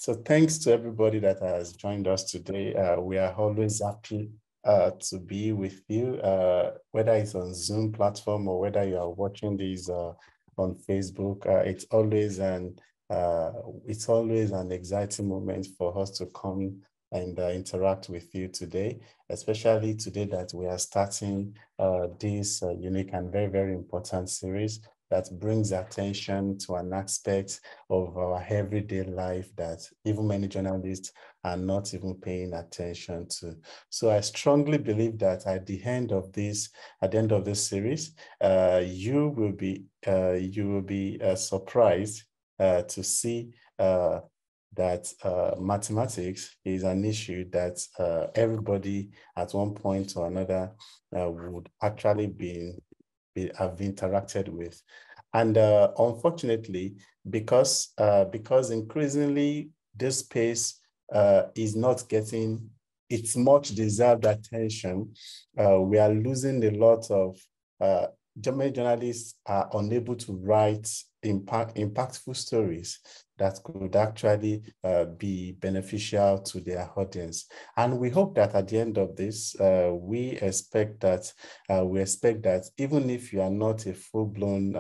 So thanks to everybody that has joined us today. We are always happy to be with you, whether it's on Zoom platform or whether you are watching these on Facebook. It's always an exciting moment for us to come and interact with you today, especially today that we are starting this unique and very, very important series that brings attention to an aspect of our everyday life that even many journalists are not even paying attention to. So I strongly believe that at the end of this series, you will be surprised to see that mathematics is an issue that everybody at one point or another would actually have interacted with. And unfortunately, because increasingly this space is not getting its much deserved attention, we are losing a lot of German journalists are unable to write impactful stories that could actually be beneficial to their audience. And we hope that at the end of this, we expect that even if you are not a full-blown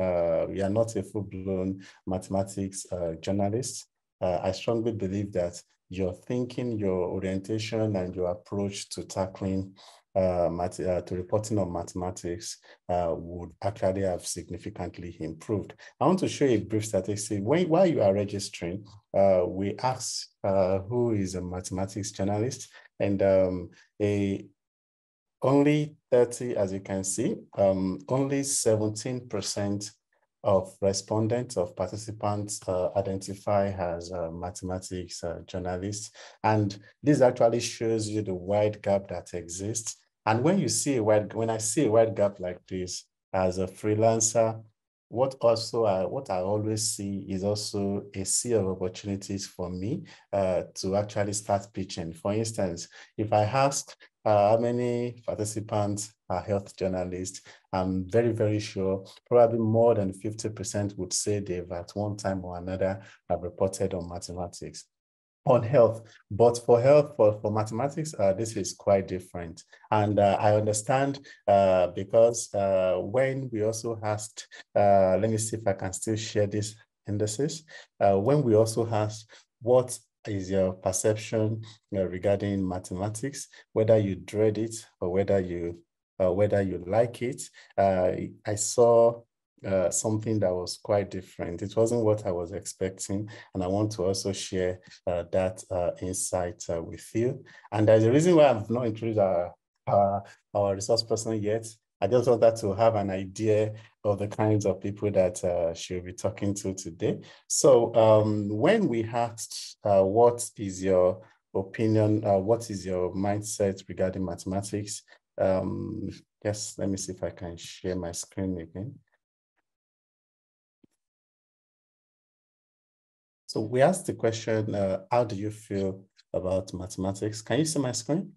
mathematics journalist, I strongly believe that your thinking, your orientation, and your approach to tackling to reporting on mathematics would actually have significantly improved. I want to show you a brief statistic. While you are registering, we asked who is a mathematics journalist, and only 30, as you can see, only 17% of respondents, of participants identify as mathematics journalists. And this actually shows you the wide gap that exists. And when I see a wide gap like this as a freelancer, what I always see is also a sea of opportunities for me to actually start pitching. For instance, if I ask how many participants are health journalists, I'm very, very sure probably more than 50% would say they've at one time or another have reported on mathematics. On health, but for mathematics, this is quite different. And I understand because when we also asked, let me see if I can still share this indices. When we also asked, what is your perception regarding mathematics, whether you dread it or whether you like it, I saw something that was quite different. It wasn't what I was expecting, and I want to also share that insight with you. And there's a reason why I've not introduced our resource person yet. I just wanted to have an idea of the kinds of people that she'll be talking to today. So when we asked what is your opinion, what is your mindset regarding mathematics, yes, let me see if I can share my screen again. So we asked the question, how do you feel about mathematics? Can you see my screen?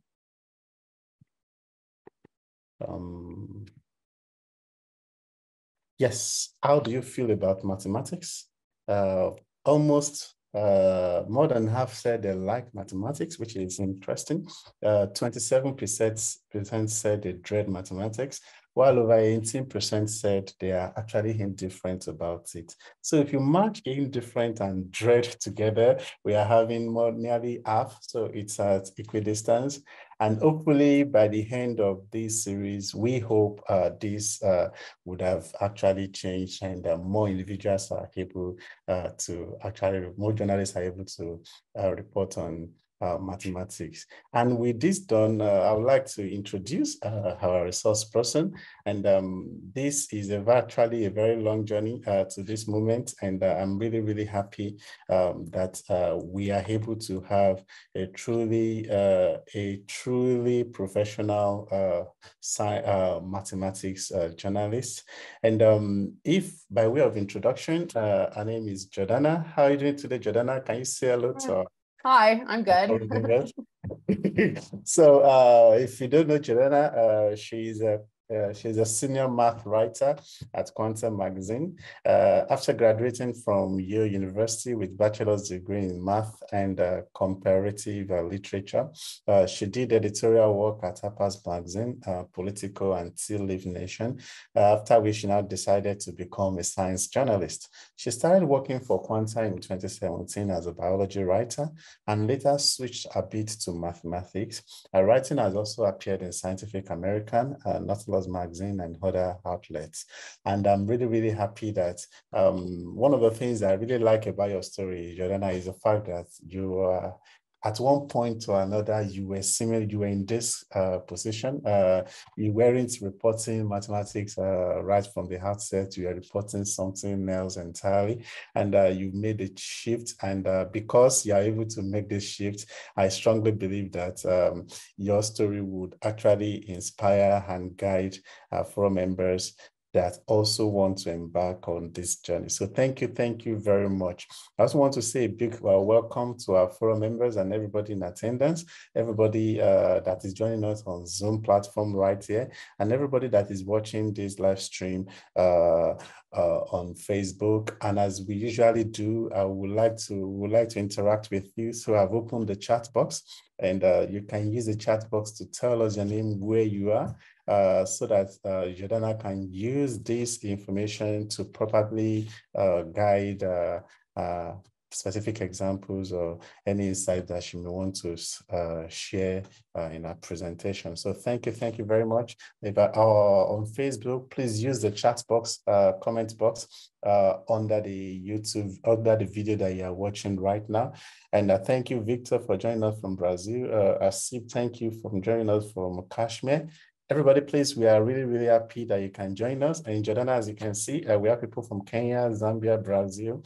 Yes, how do you feel about mathematics? Almost more than half said they like mathematics, which is interesting. 27% said they dread mathematics, while over 18% said they are actually indifferent about it. So if you match indifferent and dread together, we are having nearly half, so it's at equidistance. And hopefully by the end of this series, we hope this would have actually changed and more individuals are able more journalists are able to report on mathematics. And with this done, I would like to introduce our resource person. And this is actually a very long journey to this moment. And I'm really, really happy that we are able to have a truly professional mathematics journalist. And if by way of introduction, her name is Jordana. How are you doing today, Jordana? Can you say hello to her? Hi, I'm good. So if you don't know Jordana, she's a She's a senior math writer at Quanta Magazine. After graduating from Yale University with bachelor's degree in math and comparative literature, she did editorial work at Harper's Magazine, Politico, and Tea Leaf Nation, after which she now decided to become a science journalist. She started working for Quanta in 2017 as a biology writer and later switched a bit to mathematics. Her writing has also appeared in Scientific American, Nautilus Magazine, and other outlets. And I'm really, really happy that one of the things I really like about your story, Jordana, is the fact that you are at one point or another, you were similar, you were in this position. You weren't reporting mathematics right from the outset. You were reporting something else entirely, and you made a shift. And because you are able to make this shift, I strongly believe that your story would actually inspire and guide forum members that also want to embark on this journey. So thank you very much. I also want to say a big welcome to our forum members and everybody in attendance, everybody that is joining us on Zoom platform right here, and everybody that is watching this live stream on Facebook. And as we usually do, I would like to interact with you. So I've opened the chat box, and you can use the chat box to tell us your name, where you are, so that Jordana can use this information to properly guide specific examples or any insight that she may want to share in our presentation. So thank you very much. If on Facebook, please use the chat box, comment box under the video that you are watching right now. And thank you, Victor, for joining us from Brazil. Asip, thank you for joining us from Kashmir. Everybody, please, we are really, really happy that you can join us. And Jordana, as you can see, we have people from Kenya, Zambia, Brazil.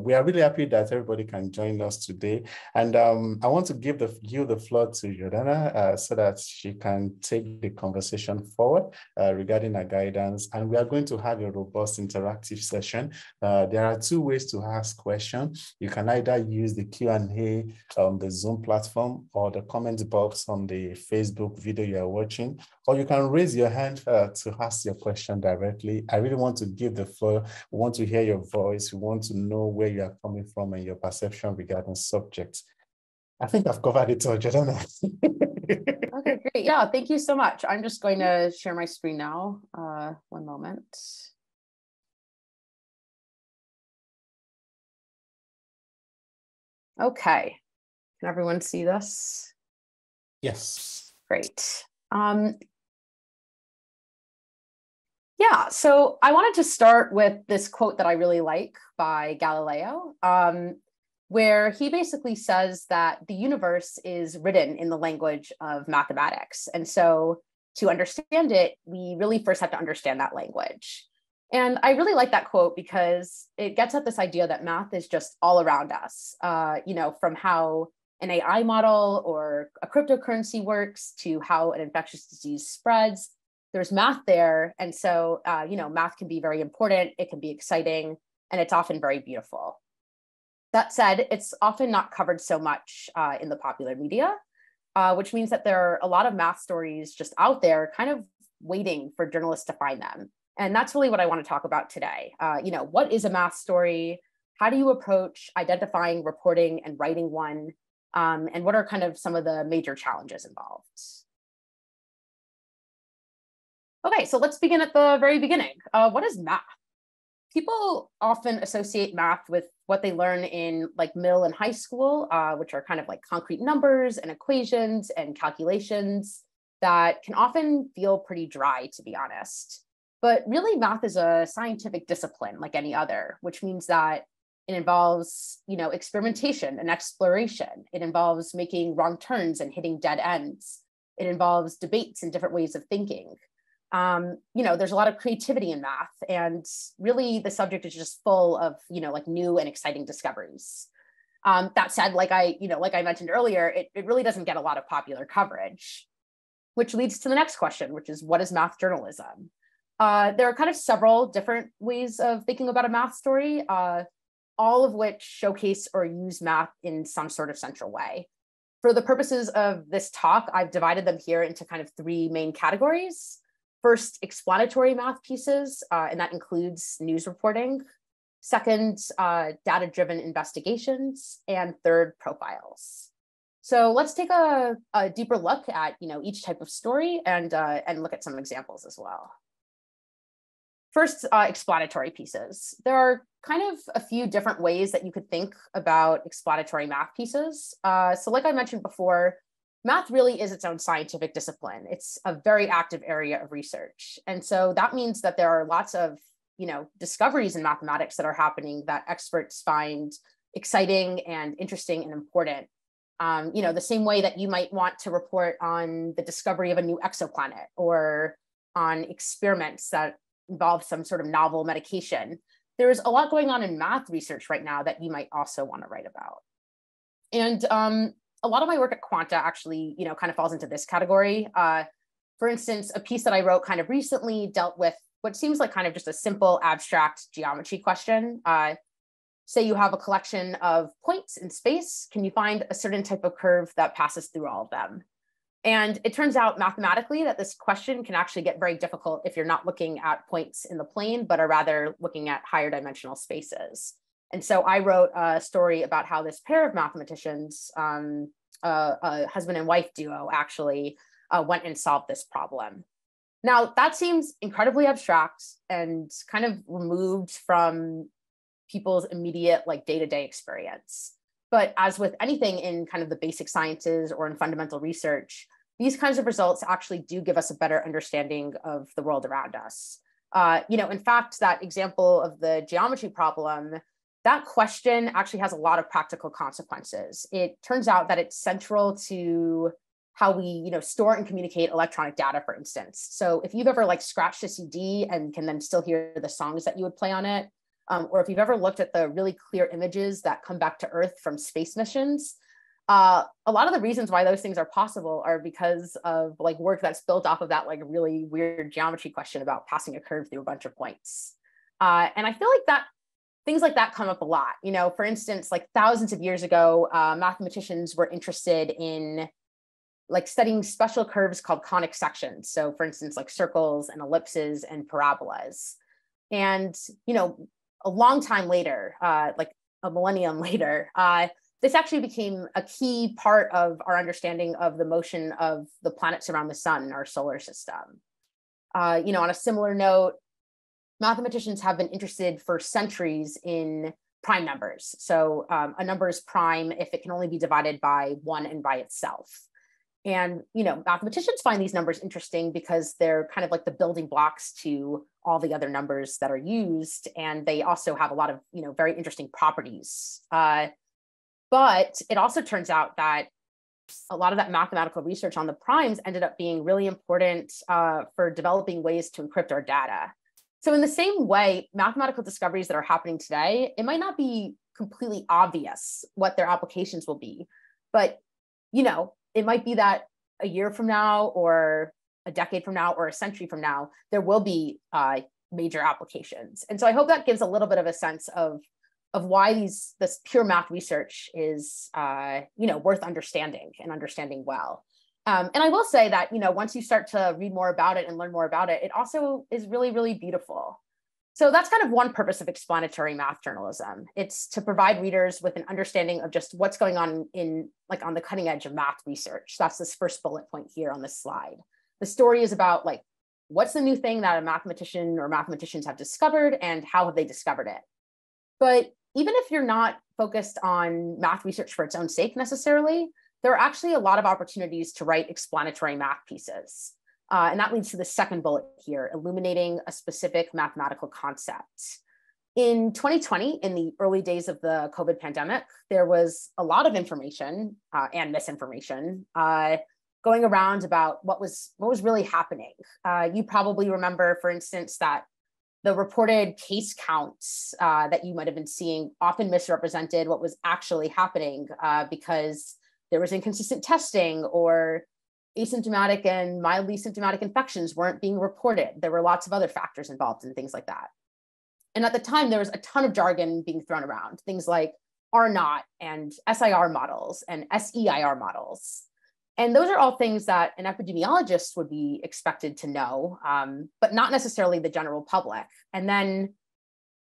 We are really happy that everybody can join us today. And I want to give you the floor to Jordana so that she can take the conversation forward regarding our guidance. And we are going to have a robust interactive session. There are two ways to ask questions. You can either use the Q&A on the Zoom platform or the comment box on the Facebook video you are watching, or you can raise your hand to ask your question directly. I really want to give the floor. We want to hear your voice. We want to know where you are coming from and your perception regarding subjects. I think I've covered it all, Jordana. Okay, great. Yeah, thank you so much. I'm just going to share my screen now. One moment. Okay, can everyone see this? Yes. Great. Yeah, so I wanted to start with this quote that I really like by Galileo, where he basically says that the universe is written in the language of mathematics. And so to understand it, we really first have to understand that language. And I really like that quote because it gets at this idea that math is just all around us, from how an AI model or a cryptocurrency works to how an infectious disease spreads. There's math there. And so, math can be very important. It can be exciting, and it's often very beautiful. That said, it's often not covered so much in the popular media, which means that there are a lot of math stories just out there kind of waiting for journalists to find them. And that's really what I want to talk about today. What is a math story? How do you approach identifying, reporting, and writing one? And what are kind of some of the major challenges involved? Okay, so let's begin at the very beginning. What is math? People often associate math with what they learn in like middle and high school, which are kind of like concrete numbers and equations and calculations that can often feel pretty dry, to be honest. But really, math is a scientific discipline like any other, which means that it involves, experimentation and exploration. It involves making wrong turns and hitting dead ends. It involves debates and different ways of thinking. There's a lot of creativity in math, and really the subject is just full of, new and exciting discoveries. That said, like I mentioned earlier, it really doesn't get a lot of popular coverage, which leads to the next question, which is, what is math journalism? There are kind of several different ways of thinking about a math story, all of which showcase or use math in some sort of central way. For the purposes of this talk, I've divided them here into kind of three main categories. First, explanatory math pieces, and that includes news reporting. Second, data-driven investigations. And third, profiles. So let's take a deeper look at each type of story and look at some examples as well. First, explanatory pieces. There are kind of a few different ways that you could think about explanatory math pieces. So like I mentioned before, math really is its own scientific discipline. It's a very active area of research. And so that means that there are lots of discoveries in mathematics that are happening that experts find exciting and interesting and important. The same way that you might want to report on the discovery of a new exoplanet or on experiments that involve some sort of novel medication. There's a lot going on in math research right now that you might also want to write about. And a lot of my work at Quanta actually, kind of falls into this category. For instance, a piece that I wrote kind of recently dealt with what seems like kind of just a simple abstract geometry question. Say you have a collection of points in space. Can you find a certain type of curve that passes through all of them? And it turns out mathematically that this question can actually get very difficult if you're not looking at points in the plane, but are rather looking at higher dimensional spaces. And so I wrote a story about how this pair of mathematicians, a husband and wife duo, actually went and solved this problem. Now, that seems incredibly abstract and kind of removed from people's immediate day-to-day experience. But as with anything in kind of the basic sciences or in fundamental research, these kinds of results actually do give us a better understanding of the world around us. In fact, that example of the geometry problem, that question actually has a lot of practical consequences. It turns out that it's central to how we store and communicate electronic data, for instance. So if you've ever scratched a CD and can then still hear the songs that you would play on it, or if you've ever looked at the really clear images that come back to Earth from space missions, a lot of the reasons why those things are possible are because of work that's built off of that really weird geometry question about passing a curve through a bunch of points. And I feel like that things like that come up a lot. For instance, thousands of years ago, mathematicians were interested in studying special curves called conic sections. So for instance, circles and ellipses and parabolas. And, a long time later, a millennium later, this actually became a key part of our understanding of the motion of the planets around the sun in our solar system. On a similar note, mathematicians have been interested for centuries in prime numbers. So a number is prime if it can only be divided by one and by itself. And, mathematicians find these numbers interesting because they're kind of like the building blocks to all the other numbers that are used. And they also have a lot of, very interesting properties. But it also turns out that a lot of that mathematical research on the primes ended up being really important for developing ways to encrypt our data. So in the same way, mathematical discoveries that are happening today, it might not be completely obvious what their applications will be, but, it might be that a year from now or a decade from now or a century from now, there will be major applications. And so I hope that gives a little bit of a sense of why this pure math research is, worth understanding and understanding well. And I will say that, once you start to read more about it and learn more about it, it also is really, really beautiful. So that's kind of one purpose of explanatory math journalism. It's to provide readers with an understanding of just what's going on on the cutting edge of math research. That's this first bullet point here on this slide. The story is about what's the new thing that a mathematician or mathematicians have discovered and how have they discovered it? But even if you're not focused on math research for its own sake necessarily, there are actually a lot of opportunities to write explanatory math pieces. And that leads to the second bullet here, illuminating a specific mathematical concept. In 2020, in the early days of the COVID pandemic, there was a lot of information and misinformation going around about what was really happening. You probably remember, for instance, that the reported case counts that you might have been seeing often misrepresented what was actually happening because there was inconsistent testing, or asymptomatic and mildly symptomatic infections weren't being reported. There were lots of other factors involved and things like that. And at the time, there was a ton of jargon being thrown around, things like R naught and SIR models and SEIR models. And those are all things that an epidemiologist would be expected to know, but not necessarily the general public. And then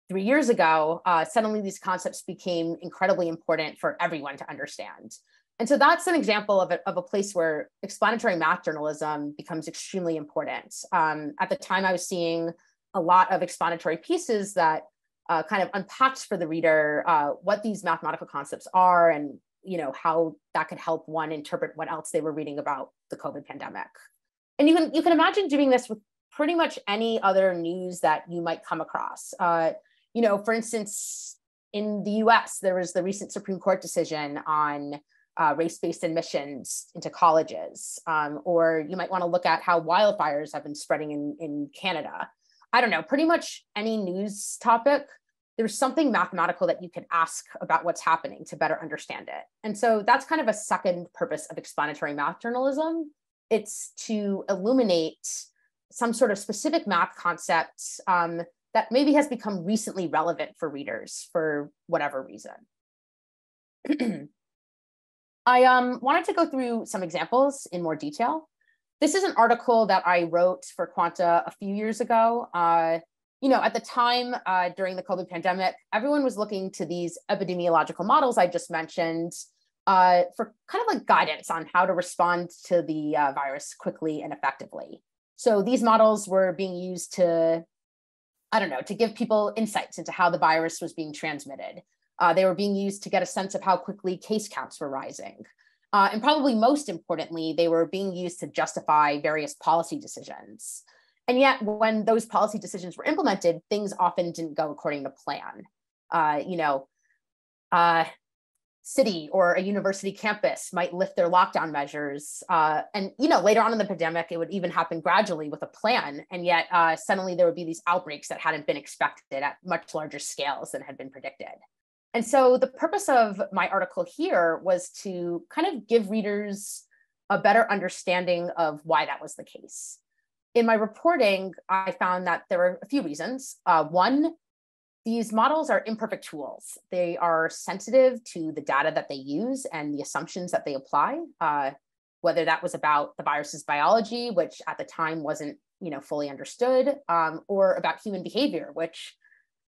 3 years ago, suddenly these concepts became incredibly important for everyone to understand. And so that's an example of a place where explanatory math journalism becomes extremely important. At the time, I was seeing a lot of explanatory pieces that kind of unpacked for the reader what these mathematical concepts are and how that could help one interpret what else they were reading about the COVID pandemic. And you can imagine doing this with pretty much any other news that you might come across. For instance, in the US, there was the recent Supreme Court decision on race-based admissions into colleges, or you might want to look at how wildfires have been spreading in Canada. I don't know, pretty much any news topic, there's something mathematical that you can ask about what's happening to better understand it. And so that's kind of a second purpose of explanatory math journalism. It's to illuminate some sort of specific math concepts that maybe has become recently relevant for readers for whatever reason. I wanted to go through some examples in more detail. This is an article that I wrote for Quanta a few years ago. At the time during the COVID pandemic, everyone was looking to these epidemiological models I just mentioned for kind of like guidance on how to respond to the virus quickly and effectively. So these models were being used to give people insights into how the virus was being transmitted. They were being used to get a sense of how quickly case counts were rising. And probably most importantly, they were being used to justify various policy decisions. And yet when those policy decisions were implemented, things often didn't go according to plan. City or a university campus might lift their lockdown measures. And later on in the pandemic, it would even happen gradually with a plan. And yet suddenly there would be these outbreaks that hadn't been expected at much larger scales than had been predicted. And so the purpose of my article here was to kind of give readers a better understanding of why that was the case. In my reporting, I found that there were a few reasons. One, these models are imperfect tools. They are sensitive to the data that they use and the assumptions that they apply, whether that was about the virus's biology, which at the time wasn't fully understood, or about human behavior, which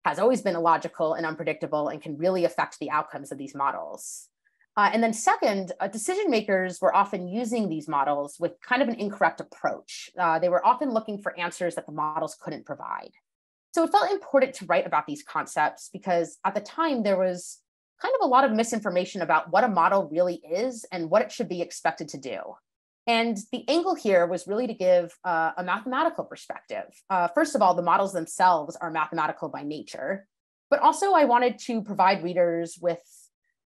has always been illogical and unpredictable and can really affect the outcomes of these models. And then second, decision makers were often using these models with kind of an incorrect approach. They were often looking for answers that the models couldn't provide. So it felt important to write about these concepts because at the time there was kind of a lot of misinformation about what a model really is and what it should be expected to do. And the angle here was really to give a mathematical perspective. First of all, the models themselves are mathematical by nature, but also I wanted to provide readers with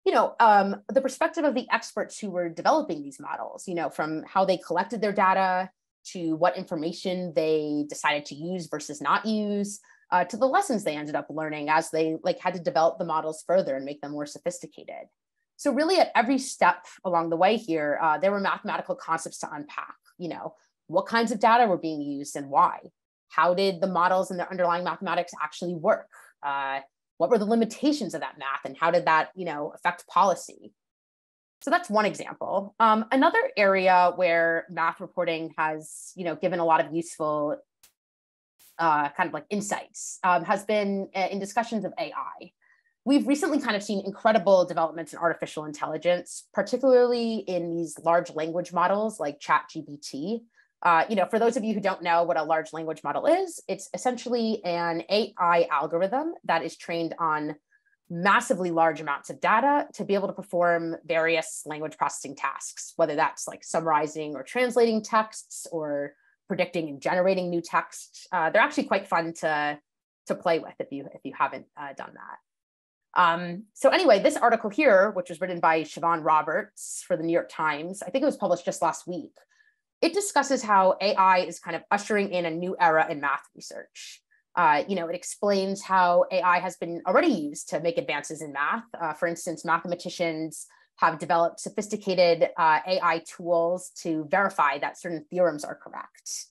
the perspective of the experts who were developing these models, from how they collected their data to what information they decided to use versus not use, to the lessons they ended up learning as they had to develop the models further and make them more sophisticated. So really at every step along the way here, there were mathematical concepts to unpack, what kinds of data were being used and why? How did the models and their underlying mathematics actually work? What were the limitations of that math and how did that, affect policy? So that's one example. Another area where math reporting has, given a lot of useful kind of like insights has been in discussions of AI. We've recently kind of seen incredible developments in artificial intelligence, particularly in these large language models like ChatGPT. For those of you who don't know what a large language model is, it's essentially an AI algorithm that is trained on massively large amounts of data to be able to perform various language processing tasks, whether that's like summarizing or translating texts or predicting and generating new text. They're actually quite fun to play with if you haven't done that. So anyway, this article here, which was written by Siobhan Roberts for the New York Times, I think it was published just last week. It discusses how AI is kind of ushering in a new era in math research. It explains how AI has been already used to make advances in math. For instance, mathematicians have developed sophisticated AI tools to verify that certain theorems are correct.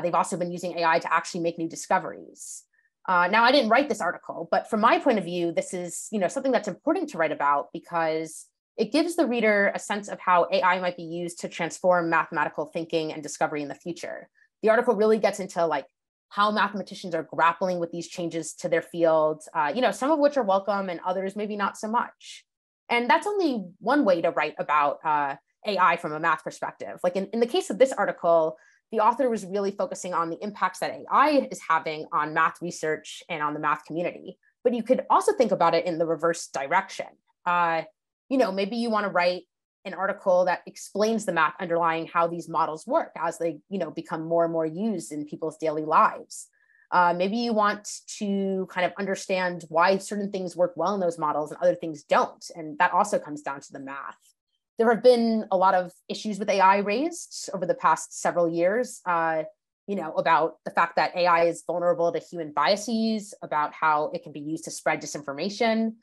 They've also been using AI to actually make new discoveries. Now, I didn't write this article, but from my point of view, this is something that's important to write about because it gives the reader a sense of how AI might be used to transform mathematical thinking and discovery in the future. The article really gets into like how mathematicians are grappling with these changes to their field, some of which are welcome and others maybe not so much. And that's only one way to write about AI from a math perspective. Like in the case of this article, the author was really focusing on the impacts that AI is having on math research and on the math community. But you could also think about it in the reverse direction. Maybe you want to write an article that explains the math underlying how these models work as they, become more and more used in people's daily lives. Maybe you want to kind of understand why certain things work well in those models and other things don't. And that also comes down to the math. There have been a lot of issues with AI raised over the past several years, about the fact that AI is vulnerable to human biases, about how it can be used to spread disinformation.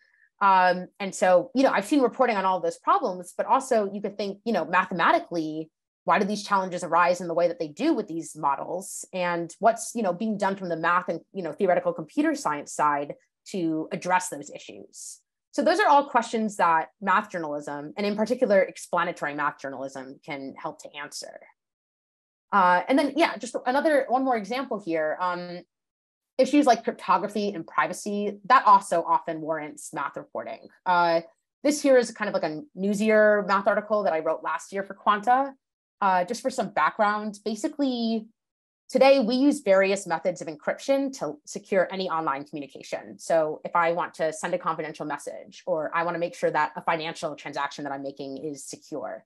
And so, I've seen reporting on all of those problems, but also you could think, mathematically, why do these challenges arise in the way that they do with these models? And what's, being done from the math and, theoretical computer science side to address those issues? So those are all questions that math journalism, and in particular, explanatory math journalism, can help to answer. And then, just one more example here. Issues like cryptography and privacy, that also often warrants math reporting. This here is kind of like a newsier math article that I wrote last year for Quanta. Just for some background, basically, today we use various methods of encryption to secure any online communication. So if I want to send a confidential message, or I want to make sure that a financial transaction that I'm making is secure,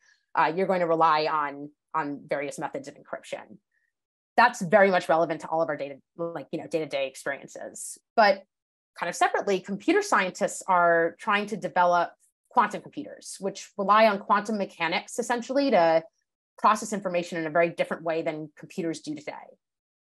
you're going to rely on various methods of encryption. That's very much relevant to all of our day-to-day experiences. But kind of separately, computer scientists are trying to develop quantum computers, which rely on quantum mechanics essentially to process information in a very different way than computers do today.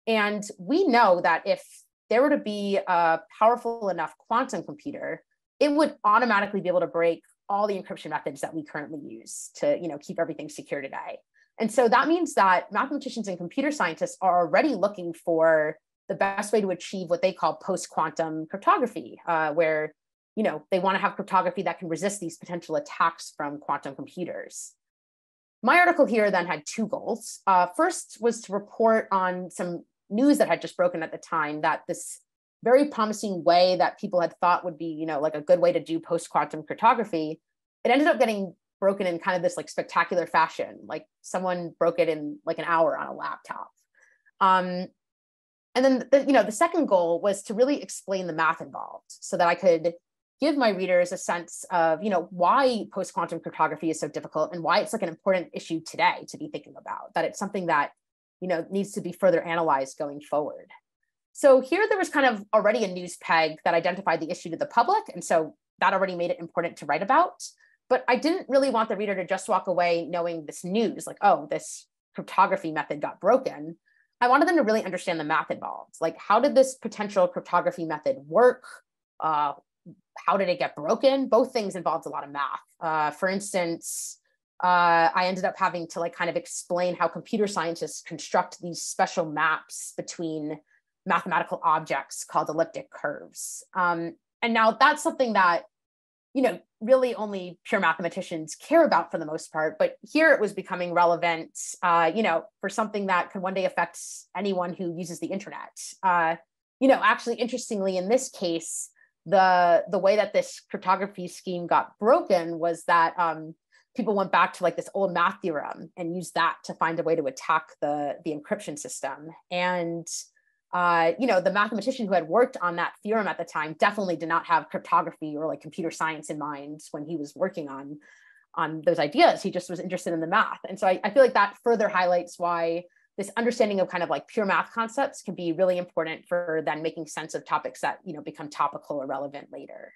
And we know that if there were to be a powerful enough quantum computer, it would automatically be able to break all the encryption methods that we currently use to keep everything secure today. And so that means that mathematicians and computer scientists are already looking for the best way to achieve what they call post-quantum cryptography, where they want to have cryptography that can resist these potential attacks from quantum computers. My article here then had two goals. First was to report on some news that had just broken at the time, that this very promising way that people had thought would be, like a good way to do post-quantum cryptography, it ended up getting broken in kind of this like spectacular fashion. Like someone broke it in like an hour on a laptop. And then the second goal was to really explain the math involved so that I could give my readers a sense of, why post-quantum cryptography is so difficult and why it's like an important issue today to be thinking about, that it's something that, needs to be further analyzed going forward. So here there was kind of already a news peg that identified the issue to the public. And so that already made it important to write about. But I didn't really want the reader to just walk away knowing this news, like, oh, this cryptography method got broken. I wanted them to really understand the math involved. Like, how did this potential cryptography method work? How did it get broken? Both things involved a lot of math. For instance, I ended up having to kind of explain how computer scientists construct these special maps between mathematical objects called elliptic curves. And now that's something that really only pure mathematicians care about for the most part. But here it was becoming relevant, for something that could one day affect anyone who uses the internet. Actually, interestingly, in this case, the way that this cryptography scheme got broken was that people went back to this old math theorem and used that to find a way to attack the encryption system. And the mathematician who had worked on that theorem at the time definitely did not have cryptography or computer science in mind when he was working on those ideas. He just was interested in the math. And so I feel like that further highlights why this understanding of kind of pure math concepts can be really important for then making sense of topics that, become topical or relevant later.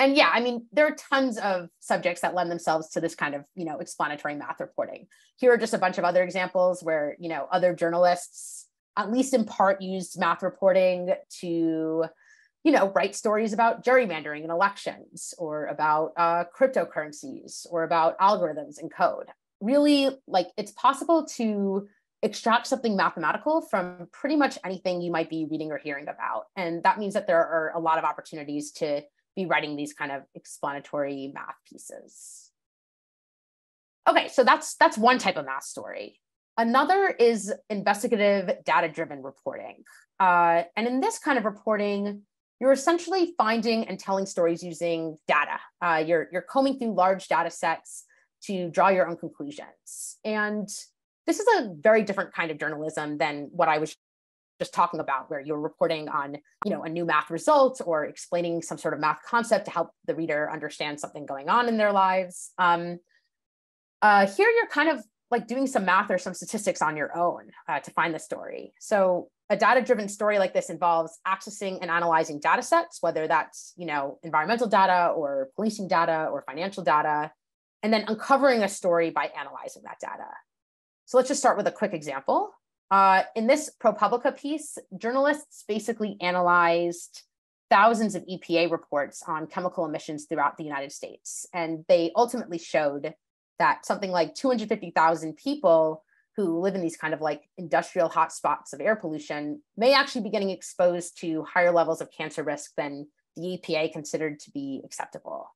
And yeah, I mean, there are tons of subjects that lend themselves to this kind of, explanatory math reporting. Here are just a bunch of other examples where, other journalists, at least in part, used math reporting to, write stories about gerrymandering in elections, or about cryptocurrencies, or about algorithms and code. Really, it's possible to extract something mathematical from pretty much anything you might be reading or hearing about. And that means that there are a lot of opportunities to be writing these kind of explanatory math pieces. Okay, so that's one type of math story. Another is investigative data-driven reporting. And in this kind of reporting, you're essentially finding and telling stories using data. You're combing through large data sets to draw your own conclusions. And this is a very different kind of journalism than what I was just talking about, where you're reporting on, a new math result or explaining some sort of math concept to help the reader understand something going on in their lives. Here you're kind of like doing some math or some statistics on your own to find the story. So a data-driven story like this involves accessing and analyzing data sets, whether that's, environmental data or policing data or financial data, and then uncovering a story by analyzing that data. So let's just start with a quick example. In this ProPublica piece, journalists basically analyzed thousands of EPA reports on chemical emissions throughout the United States. And they ultimately showed that something like 250,000 people who live in these kind of like industrial hotspots of air pollution may actually be getting exposed to higher levels of cancer risk than the EPA considered to be acceptable.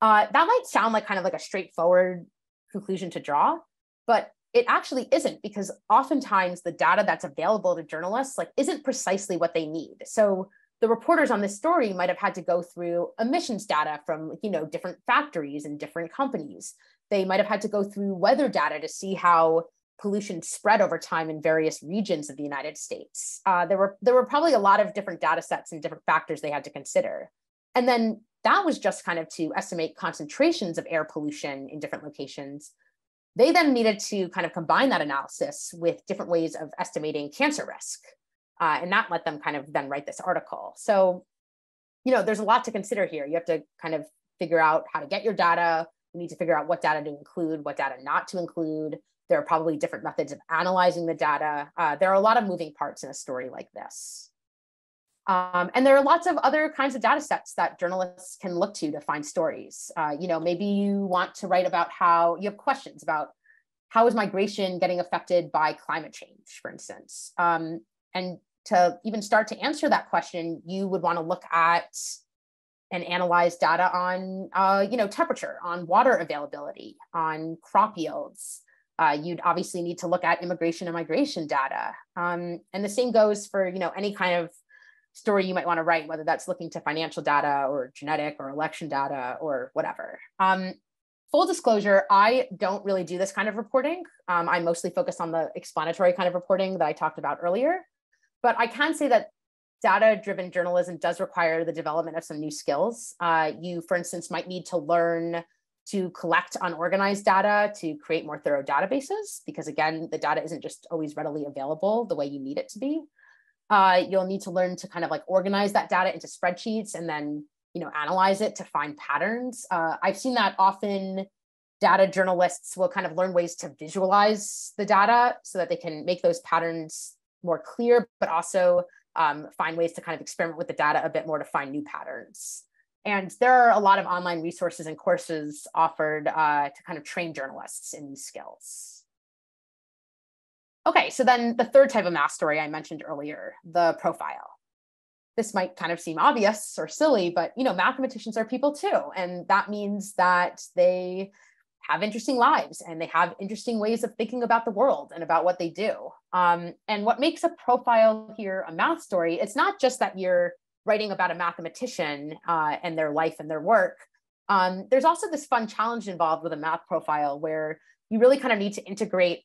That might sound like kind of like a straightforward conclusion to draw, but it actually isn't, because oftentimes the data that's available to journalists isn't precisely what they need. So the reporters on this story might have had to go through emissions data from different factories and different companies. They might have had to go through weather data to see how pollution spread over time in various regions of the United States. There were probably a lot of different data sets and different factors they had to consider. And then that was just kind of to estimate concentrations of air pollution in different locations. They then needed to kind of combine that analysis with different ways of estimating cancer risk. And that let them kind of then write this article. So, there's a lot to consider here. You have to kind of figure out how to get your data. You need to figure out what data to include, what data not to include. There are probably different methods of analyzing the data. There are a lot of moving parts in a story like this. And there are lots of other kinds of data sets that journalists can look to find stories. Maybe you want to write about how you have questions about how is migration getting affected by climate change, for instance. And to even start to answer that question, you would want to look at and analyze data on, temperature, on water availability, on crop yields. You'd obviously need to look at immigration and migration data. And the same goes for, any kind of story you might want to write, whether that's looking to financial data or genetic or election data or whatever. Full disclosure, I don't really do this kind of reporting. I mostly focus on the explanatory kind of reporting that I talked about earlier. But I can say that data-driven journalism does require the development of some new skills. You, for instance, might need to learn to collect unorganized data to create more thorough databases, because again, the data isn't just always readily available the way you need it to be. You'll need to learn to kind of organize that data into spreadsheets and then, analyze it to find patterns. I've seen that often data journalists will kind of learn ways to visualize the data so that they can make those patterns more clear, but also find ways to kind of experiment with the data a bit more to find new patterns. And there are a lot of online resources and courses offered to kind of train journalists in these skills. Okay, so then the third type of math story I mentioned earlier, the profile. This might kind of seem obvious or silly, but mathematicians are people too. And that means that they have interesting lives and they have interesting ways of thinking about the world and about what they do. And what makes a profile here a math story, it's not just that you're writing about a mathematician and their life and their work. There's also this fun challenge involved with a math profile where you really kind of need to integrate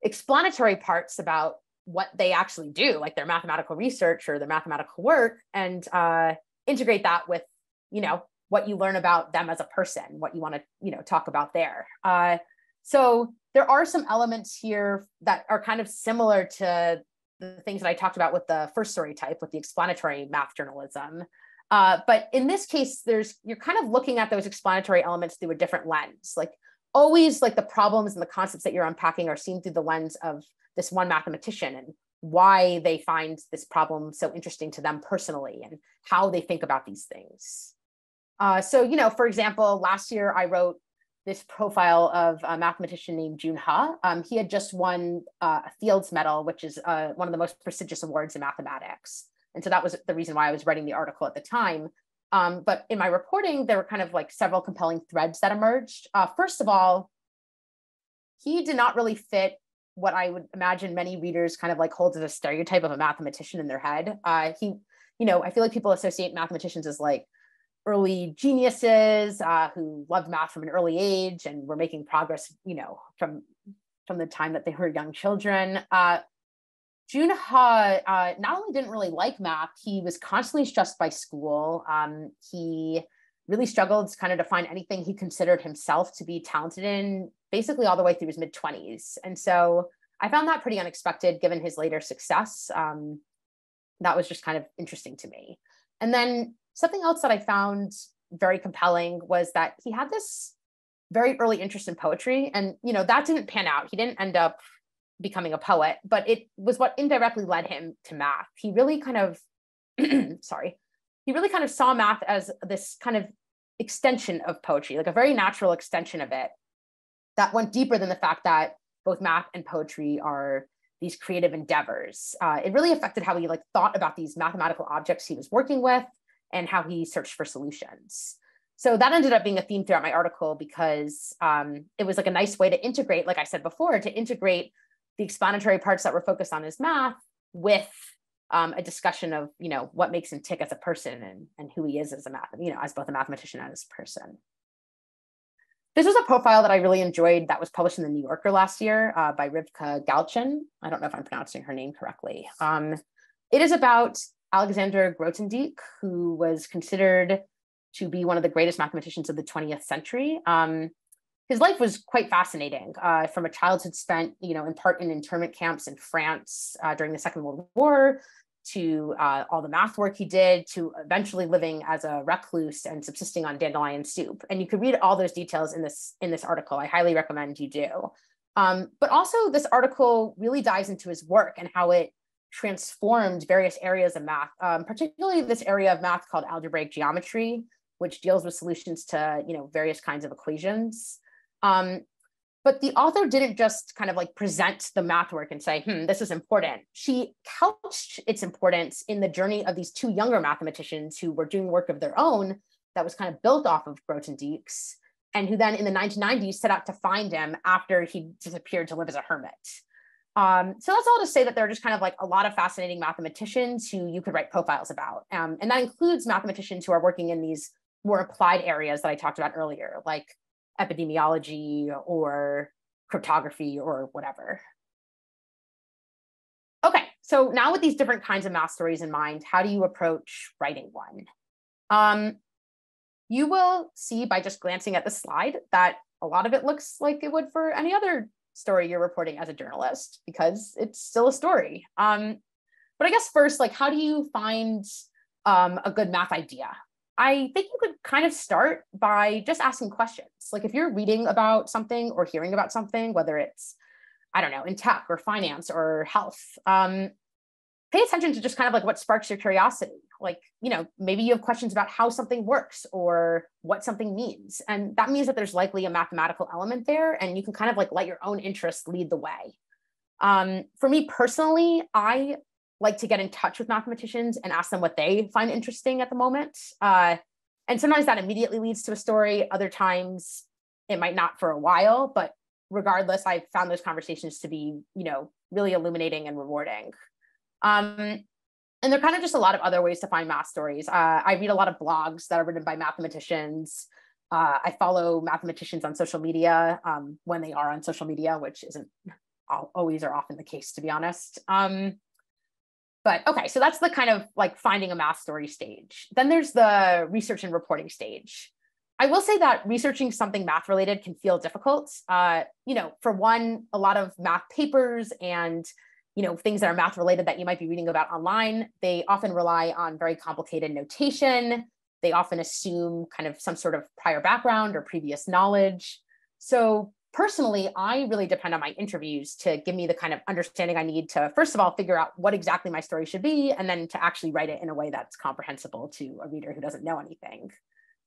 explanatory parts about what they actually do, like their mathematical research or their mathematical work, and integrate that with, what you learn about them as a person, what you want to, talk about there. So there are some elements here that are kind of similar to the things that I talked about with the first story type, with the explanatory math journalism. But in this case, you're kind of looking at those explanatory elements through a different lens. Always the problems and the concepts that you're unpacking are seen through the lens of this one mathematician and why they find this problem so interesting to them personally and how they think about these things. So, for example, last year I wrote this profile of a mathematician named Jun Ha. He had just won a Fields Medal, which is one of the most prestigious awards in mathematics. And so that was the reason why I was writing the article at the time. But in my reporting, there were kind of like several compelling threads that emerged. First of all, he did not really fit what I would imagine many readers kind of like hold as a stereotype of a mathematician in their head. I feel like people associate mathematicians as like early geniuses who loved math from an early age and were making progress, from the time that they were young children. Jun Ha not only didn't really like math, he was constantly stressed by school. He really struggled kind of to find anything he considered himself to be talented in, basically all the way through his mid-20s. And so I found that pretty unexpected given his later success. That was just kind of interesting to me. And then something else that I found very compelling was that he had this very early interest in poetry. And, that didn't pan out. He didn't end up becoming a poet, but it was what indirectly led him to math. He really kind of, he really kind of saw math as this kind of extension of poetry, like a very natural extension of it that went deeper than the fact that both math and poetry are these creative endeavors. It really affected how he thought about these mathematical objects he was working with and how he searched for solutions. So that ended up being a theme throughout my article because it was like a nice way to integrate, like I said before, to integrate the explanatory parts that were focused on his math with a discussion of, what makes him tick as a person and who he is as as both a mathematician and as a person. This was a profile that I really enjoyed that was published in the New Yorker last year by Rivka Gauthier. I don't know if I'm pronouncing her name correctly. It is about Alexander Grothendieck, who was considered to be one of the greatest mathematicians of the 20th century. His life was quite fascinating, from a childhood spent, in part in internment camps in France during the Second World War, to all the math work he did, to eventually living as a recluse and subsisting on dandelion soup. And you could read all those details in this article. I highly recommend you do. But also this article really dives into his work and how it transformed various areas of math, particularly this area of math called algebraic geometry, which deals with solutions to various kinds of equations. But the author didn't just kind of present the math work and say, this is important. She couched its importance in the journey of these two younger mathematicians who were doing work of their own that was kind of built off of Grothendieck's, and who then in the 1990s set out to find him after he disappeared to live as a hermit. So that's all to say that there are just kind of a lot of fascinating mathematicians who you could write profiles about. And that includes mathematicians who are working in these more applied areas that I talked about earlier, like epidemiology or cryptography or whatever. Okay, so now with these different kinds of math stories in mind, how do you approach writing one? You will see by just glancing at the slide that a lot of it looks like it would for any other story you're reporting as a journalist, because it's still a story. But I guess first, how do you find a good math idea? I think you could kind of start by just asking questions. If you're reading about something or hearing about something, whether it's, I don't know, in tech or finance or health, pay attention to just kind of what sparks your curiosity. Maybe you have questions about how something works or what something means. And that means that there's likely a mathematical element there, and you can kind of let your own interest lead the way. For me personally, I like to get in touch with mathematicians and ask them what they find interesting at the moment. And sometimes that immediately leads to a story. Other times it might not for a while, but regardless, I found those conversations to be, really illuminating and rewarding. And there are kind of just a lot of other ways to find math stories. I read a lot of blogs that are written by mathematicians. I follow mathematicians on social media when they are on social media, which isn't always or often the case, to be honest. But okay, so that's the kind of finding a math story stage. Then there's the research and reporting stage. I will say that researching something math related can feel difficult. For one, a lot of math papers and things that are math related that you might be reading about online, they often rely on very complicated notation. They often assume kind of some sort of prior background or previous knowledge. So personally, I really depend on my interviews to give me the kind of understanding I need to, first of all, figure out what exactly my story should be, and then to actually write it in a way that's comprehensible to a reader who doesn't know anything.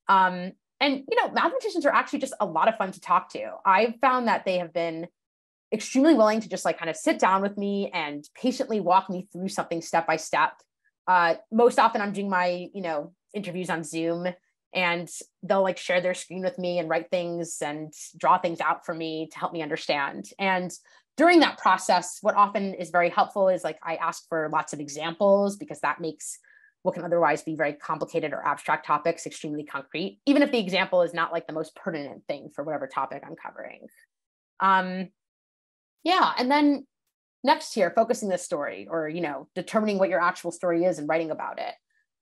And mathematicians are actually just a lot of fun to talk to. I've found that they have been extremely willing to just kind of sit down with me and patiently walk me through something step by step. Most often I'm doing my, interviews on Zoom, and they'll like share their screen with me and write things and draw things out for me to help me understand. And during that process, what often is very helpful is like I ask for lots of examples, because that makes what can otherwise be very complicated or abstract topics extremely concrete, even if the example is not like the most pertinent thing for whatever topic I'm covering. Yeah, and then next here, focusing the story, or determining what your actual story is and writing about it.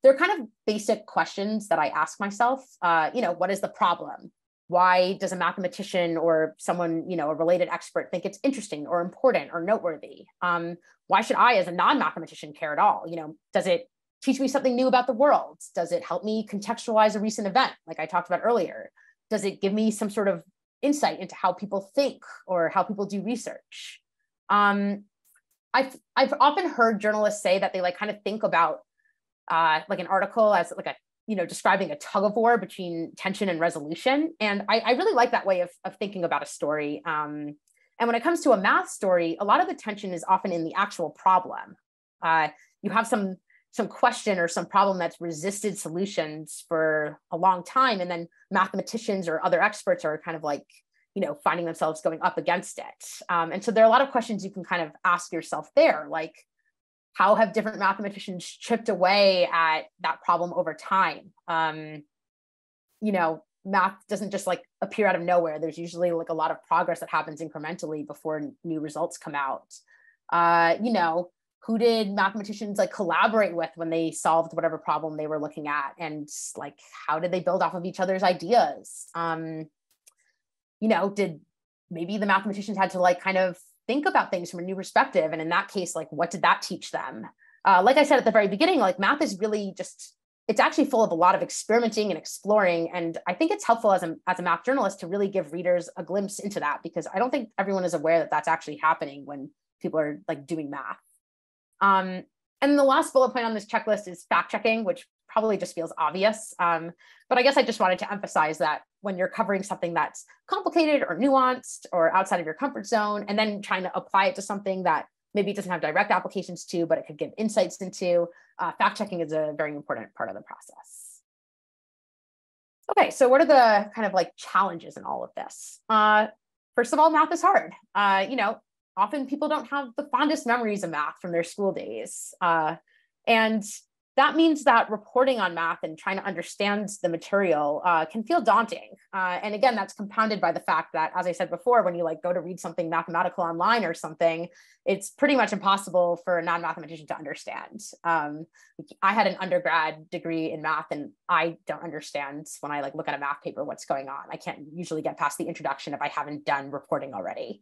There are kind of basic questions that I ask myself. What is the problem? Why does a mathematician or someone, a related expert think it's interesting or important or noteworthy? Why should I, as a non-mathematician, care at all? Does it teach me something new about the world? Does it help me contextualize a recent event, like I talked about earlier? Does it give me some sort of insight into how people think or how people do research? I've often heard journalists say that they like kind of think about like an article as like describing a tug of war between tension and resolution. And I really like that way of thinking about a story. And when it comes to a math story, a lot of the tension is often in the actual problem. You have some question or some problem that's resisted solutions for a long time. And then mathematicians or other experts are kind of like, finding themselves going up against it. And so there are a lot of questions you can kind of ask yourself there, like, how have different mathematicians chipped away at that problem over time? Math doesn't just like appear out of nowhere. There's usually like a lot of progress that happens incrementally before new results come out. Who did mathematicians like collaborate with when they solved whatever problem they were looking at? And like, how did they build off of each other's ideas? Did maybe the mathematicians had to like kind of think about things from a new perspective? And in that case, like, what did that teach them? Like I said at the very beginning, like math is really it's actually full of a lot of experimenting and exploring. And I think it's helpful as a math journalist to really give readers a glimpse into that, because I don't think everyone is aware that that's actually happening when people are like doing math. And the last bullet point on this checklist is fact checking, which probably just feels obvious. But I guess I just wanted to emphasize that when you're covering something that's complicated or nuanced or outside of your comfort zone, and then trying to apply it to something that maybe it doesn't have direct applications to, but it could give insights into, fact checking is a very important part of the process. Okay, so what are the kind of like challenges in all of this? First of all, math is hard. Often people don't have the fondest memories of math from their school days. And that means that reporting on math and trying to understand the material can feel daunting. And again, that's compounded by the fact that, as I said before, when you like go to read something mathematical online or something, it's pretty much impossible for a non-mathematician to understand. I had an undergrad degree in math, and I don't understand when I like look at a math paper what's going on. I can't usually get past the introduction if I haven't done reporting already.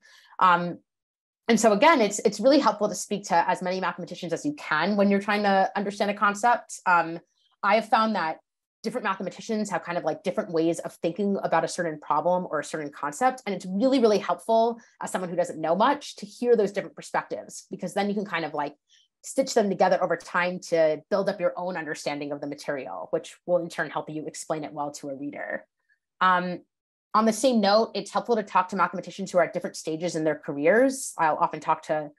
And so again, it's really helpful to speak to as many mathematicians as you can when you're trying to understand a concept. I have found that different mathematicians have kind of like different ways of thinking about a certain problem or a certain concept. And it's really, really helpful as someone who doesn't know much to hear those different perspectives, because then you can kind of like stitch them together over time to build up your own understanding of the material, which will in turn help you explain it well to a reader. On the same note, it's helpful to talk to mathematicians who are at different stages in their careers. I'll often talk to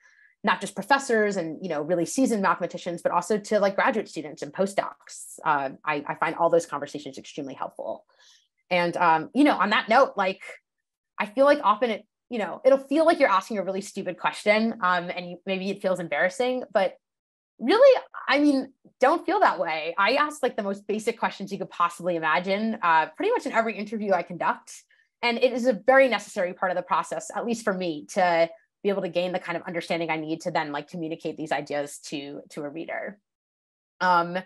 not just professors and really seasoned mathematicians, but also to like graduate students and postdocs. I find all those conversations extremely helpful. And on that note, like I feel like often it'll feel like you're asking a really stupid question, and maybe it feels embarrassing, but really, I mean, don't feel that way. I ask like the most basic questions you could possibly imagine, pretty much in every interview I conduct. And it is a very necessary part of the process, at least for me, to be able to gain the kind of understanding I need to then like communicate these ideas to a reader. I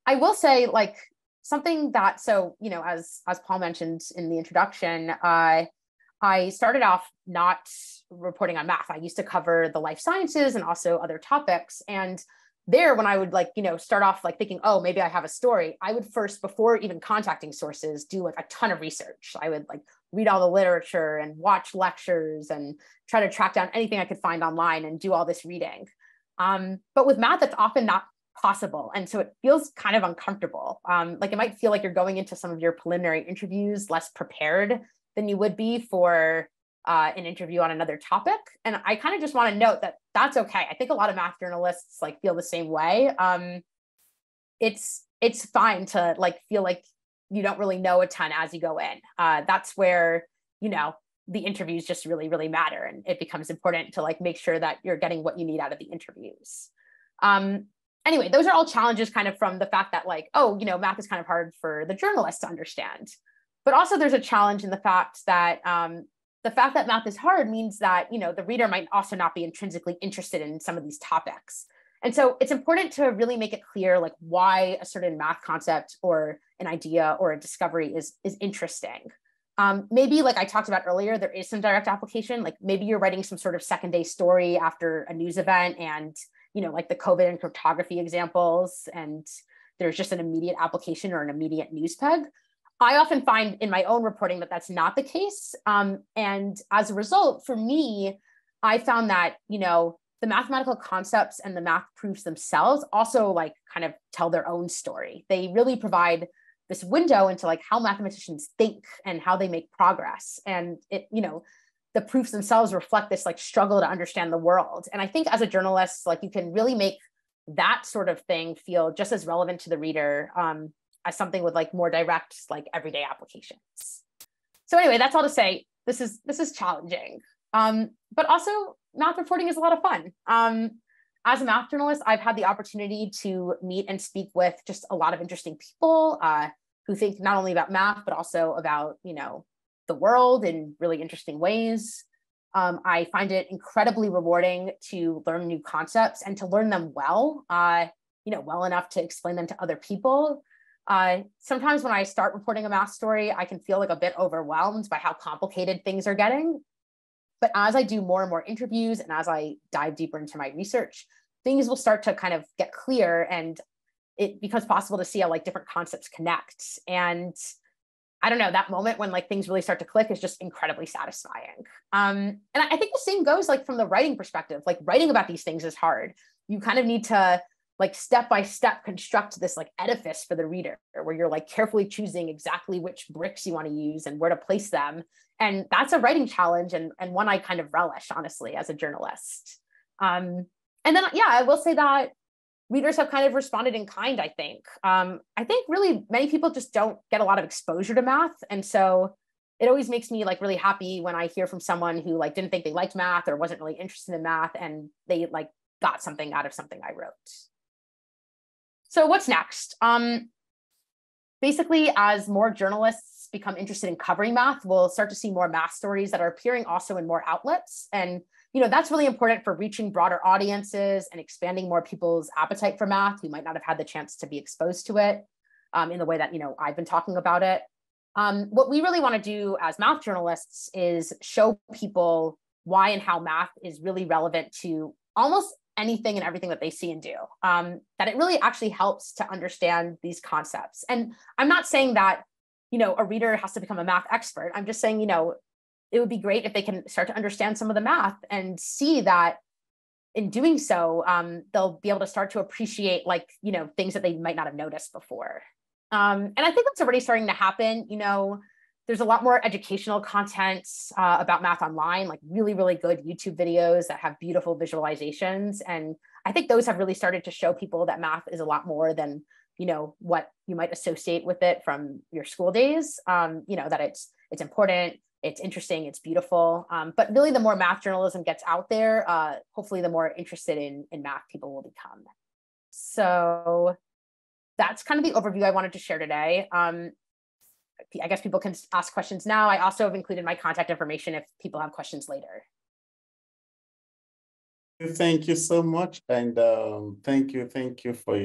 will say like something that, so, as Paul mentioned in the introduction, I started off not reporting on math. I used to cover the life sciences and also other topics. And there, when I would like, start off like thinking, oh, maybe I have a story, I would first, before even contacting sources, do like a ton of research. I would like read all the literature and watch lectures and try to track down anything I could find online and do all this reading. But with math, that's often not possible. And so it feels kind of uncomfortable. Like it might feel like you're going into some of your preliminary interviews less prepared than you would be for an interview on another topic. And I kind of just want to note that that's okay. I think a lot of math journalists like feel the same way. It's it's fine to like feel like you don't really know a ton as you go in. That's where, you know, the interviews just really, really matter. And it becomes important to like make sure that you're getting what you need out of the interviews. Anyway, those are all challenges kind of from the fact that like, oh, you know, math is kind of hard for the journalist to understand. But also there's a challenge in the fact that math is hard means that, you know, the reader might also not be intrinsically interested in some of these topics. And so it's important to really make it clear like why a certain math concept or an idea or a discovery is interesting. Maybe like I talked about earlier, there is some direct application, like maybe you're writing some sort of second day story after a news event and, you know, like the COVID and cryptography examples, and there's just an immediate application or an immediate news peg. I often find in my own reporting that that's not the case. And as a result, for me, I found that, you know, the mathematical concepts and the math proofs themselves also like kind of tell their own story. They really provide this window into like how mathematicians think and how they make progress. And it, you know, the proofs themselves reflect this like struggle to understand the world. And I think as a journalist, like you can really make that sort of thing feel just as relevant to the reader as something with like more direct, like everyday applications. So anyway, that's all to say, this is challenging. But also math reporting is a lot of fun. As a math journalist, I've had the opportunity to meet and speak with just a lot of interesting people who think not only about math, but also about, you know, the world in really interesting ways. I find it incredibly rewarding to learn new concepts and to learn them well, you know, well enough to explain them to other people. Sometimes when I start reporting a math story, I can feel like a bit overwhelmed by how complicated things are getting. But as I do more and more interviews and as I dive deeper into my research, things will start to kind of get clear and it becomes possible to see how like different concepts connect. And I don't know, that moment when like things really start to click is just incredibly satisfying. And I think the same goes like from the writing perspective, like writing about these things is hard. You kind of need to like step by step construct this like edifice for the reader where you're like carefully choosing exactly which bricks you want to use and where to place them. And that's a writing challenge and one I kind of relish, honestly, as a journalist. And then, yeah, I will say that readers have kind of responded in kind, I think. I think really many people just don't get a lot of exposure to math. And so it always makes me like really happy when I hear from someone who like didn't think they liked math or wasn't really interested in math and they like got something out of something I wrote. So what's next? Basically, as more journalists become interested in covering math, we'll start to see more math stories that are appearing also in more outlets. And, you know, that's really important for reaching broader audiences and expanding more people's appetite for math who might not have had the chance to be exposed to it in the way that, you know, I've been talking about it. What we really want to do as math journalists is show people why and how math is really relevant to almost anything and everything that they see and do, that it really actually helps to understand these concepts. And I'm not saying that, you know, a reader has to become a math expert. I'm just saying, you know, it would be great if they can start to understand some of the math and see that in doing so, they'll be able to start to appreciate like, you know, things that they might not have noticed before. And I think that's already starting to happen. You know, there's a lot more educational content about math online, like really, really good YouTube videos that have beautiful visualizations. And I think those have really started to show people that math is a lot more than, you know, what you might associate with it from your school days. You know, that it's important, it's interesting, it's beautiful. But really the more math journalism gets out there, hopefully the more interested in math people will become. So that's kind of the overview I wanted to share today. I guess people can ask questions now. I also have included my contact information if people have questions later. Thank you so much, and thank you for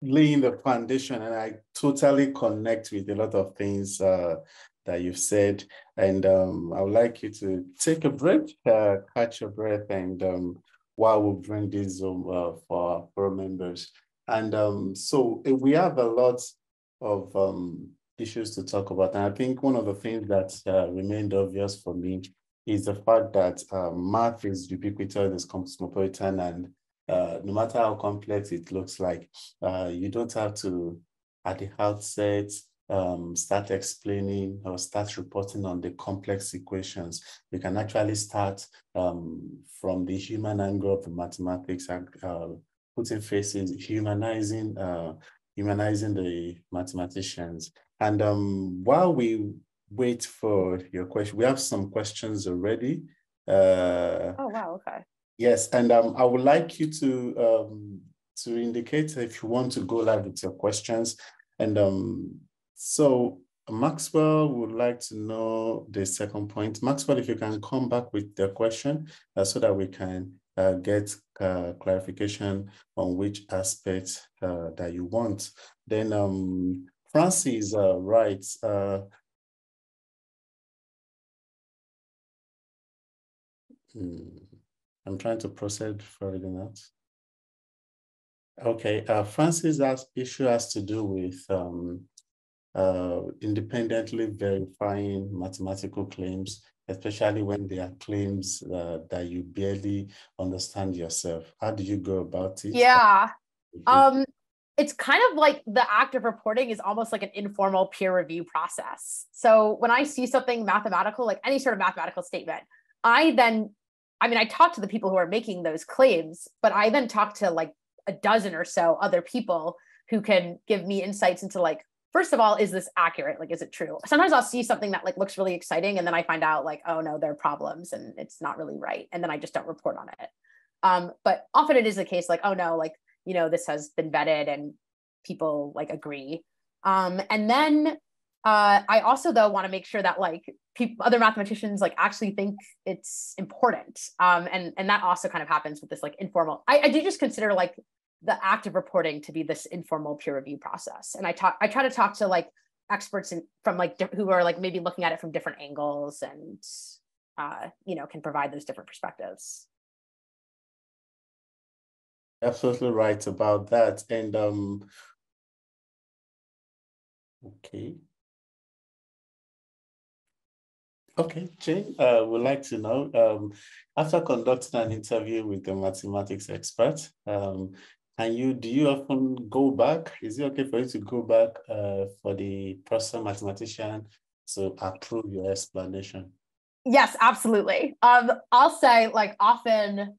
laying the foundation. And I totally connect with a lot of things that you've said. And I would like you to take a break, catch your breath, and while we bring this Zoom for our members. And so we have a lot of issues to talk about. And I think one of the things that remained obvious for me is the fact that math is ubiquitous, it's cosmopolitan, and no matter how complex it looks like, you don't have to, at the outset, start explaining or start reporting on the complex equations. You can actually start from the human angle of the mathematics and putting faces, humanizing the mathematicians. And while we wait for your question, we have some questions already. Oh, wow, okay. Yes, and I would like you to indicate if you want to go live with your questions. And so Maxwell would like to know the second point. Maxwell, if you can come back with the question so that we can get clarification on which aspect that you want. Then Francis writes, I'm trying to proceed further than that. Okay, Francis' issue has to do with independently verifying mathematical claims, especially when they are claims that you barely understand yourself. How do you go about it? Yeah. It's kind of like the act of reporting is almost like an informal peer review process. So when I see something mathematical, like any sort of mathematical statement, I talk to the people who are making those claims, but I then talk to like a dozen or so other people who can give me insights into like, first of all, is this accurate? Like, is it true? Sometimes I'll see something that like looks really exciting and then I find out like, oh no, there are problems and it's not really right. And then I just don't report on it. But often it is the case like, oh no, like, this has been vetted and people like agree. And then I also though want to make sure that like other mathematicians like actually think it's important. And that also kind of happens with this like informal, I do just consider like the act of reporting to be this informal peer review process. And I try to talk to like experts from like who are like maybe looking at it from different angles and can provide those different perspectives. Absolutely right about that. And okay, Jane, would like to know, after conducting an interview with the mathematics expert, do you often go back? Is it okay for you to go back for the person mathematician to approve your explanation? Yes, absolutely. I'll say like often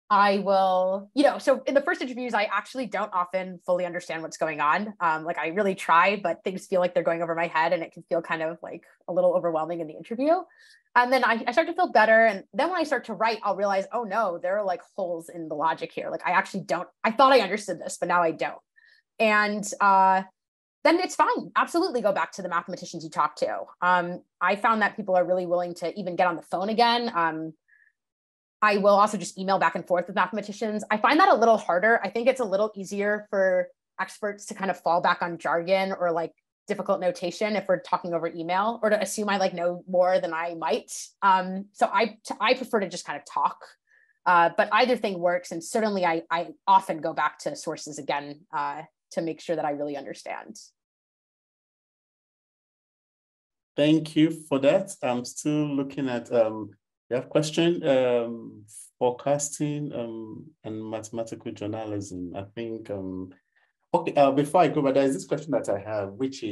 I will, so in the first interviews, I actually don't often fully understand what's going on. Like I really try, but things feel like they're going over my head and it can feel kind of like a little overwhelming in the interview. And then I start to feel better. And then when I start to write, I'll realize, oh no, there are like holes in the logic here. Like I thought I understood this, but now I don't. And then it's fine. Absolutely go back to the mathematicians you talk to. I found that people are really willing to even get on the phone again. I will also just email back and forth with mathematicians. I find that a little harder. I think it's a little easier for experts to kind of fall back on jargon or like difficult notation if we're talking over email, or to assume I like know more than I might. So I prefer to just kind of talk, but either thing works. And certainly I often go back to sources again to make sure that I really understand. Thank you for that. I'm still looking at we have question forecasting and mathematical journalism. I think okay. Before I go, but there's this question that I have, which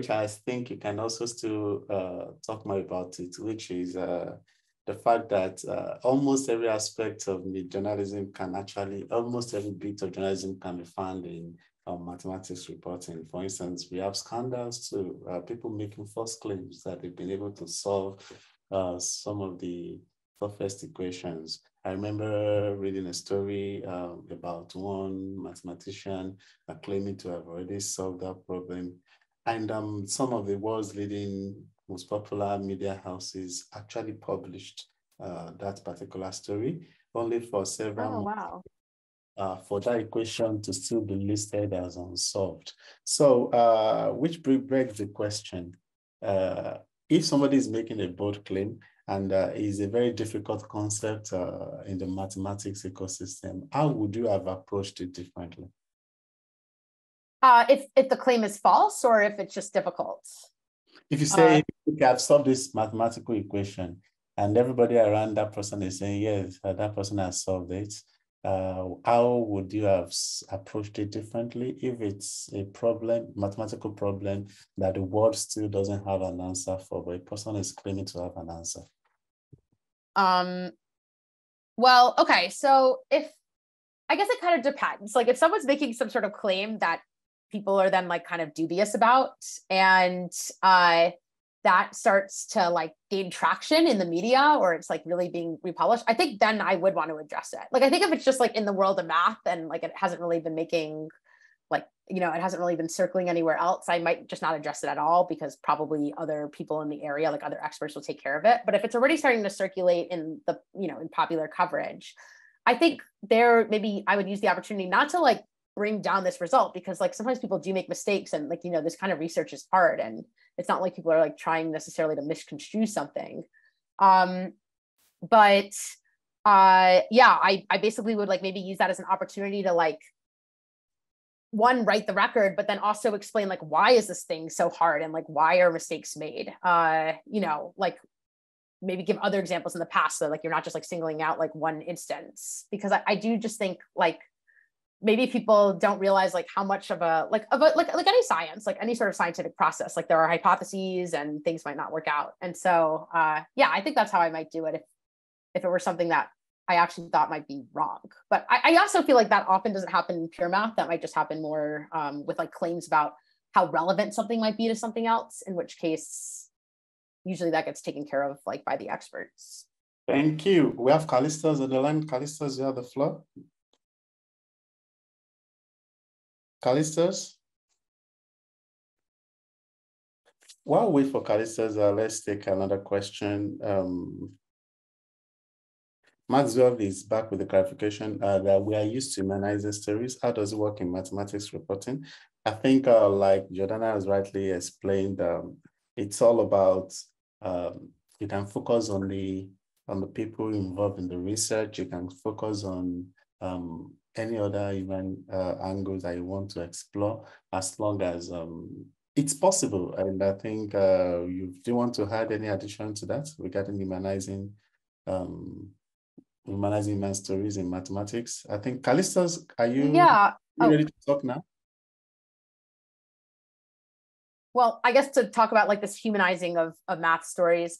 I think you can also still talk more about it, which is the fact that almost every aspect of the journalism almost every bit of journalism can be found in mathematics reporting. For instance, we have scandals too, people making false claims that they've been able to solve some of the toughest equations. I remember reading a story about one mathematician claiming to have already solved that problem. And some of the world's leading, most popular media houses actually published that particular story, only for several months for that equation to still be listed as unsolved. So, which begs the question, if somebody is making a bold claim and is a very difficult concept in the mathematics ecosystem, how would you have approached it differently? If the claim is false or if it's just difficult? If you say, okay, I've solved this mathematical equation and everybody around that person is saying, yes, that person has solved it, how would you have approached it differently if it's a problem, mathematical problem that the world still doesn't have an answer for, but a person is claiming to have an answer? Well, okay, so I guess it kind of depends. Like if someone's making some sort of claim that people are then like kind of dubious about, and that starts to like gain traction in the media, or it's like really being republished, I think then I would want to address it. Like I think if it's just like in the world of math and like it hasn't really been making like, you know, it hasn't really been circling anywhere else, I might just not address it at all, because probably other people in the area, like other experts, will take care of it. But if it's already starting to circulate in the, you know, in popular coverage, I think there maybe I would use the opportunity not to like bring down this result, because like sometimes people do make mistakes, and like, you know, this kind of research is hard, and it's not like people are like trying necessarily to misconstrue something. But yeah, I basically would like maybe use that as an opportunity to like, one, write the record, but then also explain like, why is this thing so hard, and like, why are mistakes made? You know, like maybe give other examples in the past, so like you're not just like singling out like one instance, because I do just think like maybe people don't realize like how much of a like any science, like any sort of scientific process, like there are hypotheses and things might not work out. And so yeah, I think that's how I might do it if it were something that I actually thought might be wrong. But I also feel like that often doesn't happen in pure math. That might just happen more with like claims about how relevant something might be to something else, in which case usually that gets taken care of like by the experts. Thank you. We have Callistus on the line. Callistus, you have the floor. Callistus? While we wait for Callistus, let's take another question. Maxwell is back with the clarification that we are used to humanizing stories. How does it work in mathematics reporting? I think like Jordana has rightly explained, it's all about, you can focus on the people involved in the research. You can focus on any other even angles that you want to explore, as long as it's possible. And I think do you want to add any addition to that regarding humanizing human stories in mathematics? I think Callistus, are you ready to talk now? Well, I guess to talk about like this humanizing of math stories,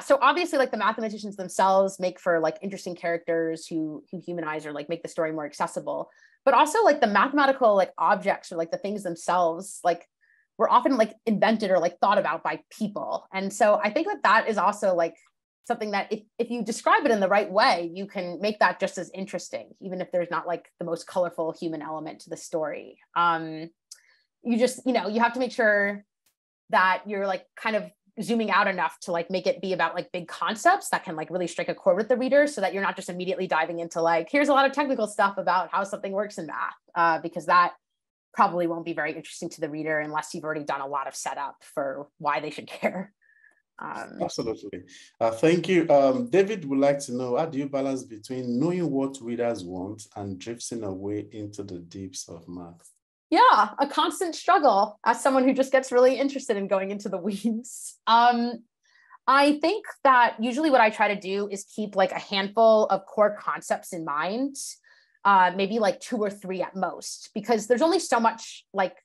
so obviously like the mathematicians themselves make for like interesting characters who humanize or like make the story more accessible, but also like the mathematical like objects or like the things themselves like were often like invented or like thought about by people. And so I think that is also like something that if you describe it in the right way, you can make that just as interesting, even if there's not like the most colorful human element to the story. You just, you know, you have to make sure that you're like kind of zooming out enough to like make it be about like big concepts that can like really strike a chord with the reader, so that you're not just immediately diving into like, here's a lot of technical stuff about how something works in math, because that probably won't be very interesting to the reader unless you've already done a lot of setup for why they should care. Absolutely. Thank you. David would like to know, how do you balance between knowing what readers want and drifting away into the deeps of math? Yeah, a constant struggle as someone who just gets really interested in going into the weeds. I think that usually what I try to do is keep like a handful of core concepts in mind, maybe like 2 or 3 at most, because there's only so much like,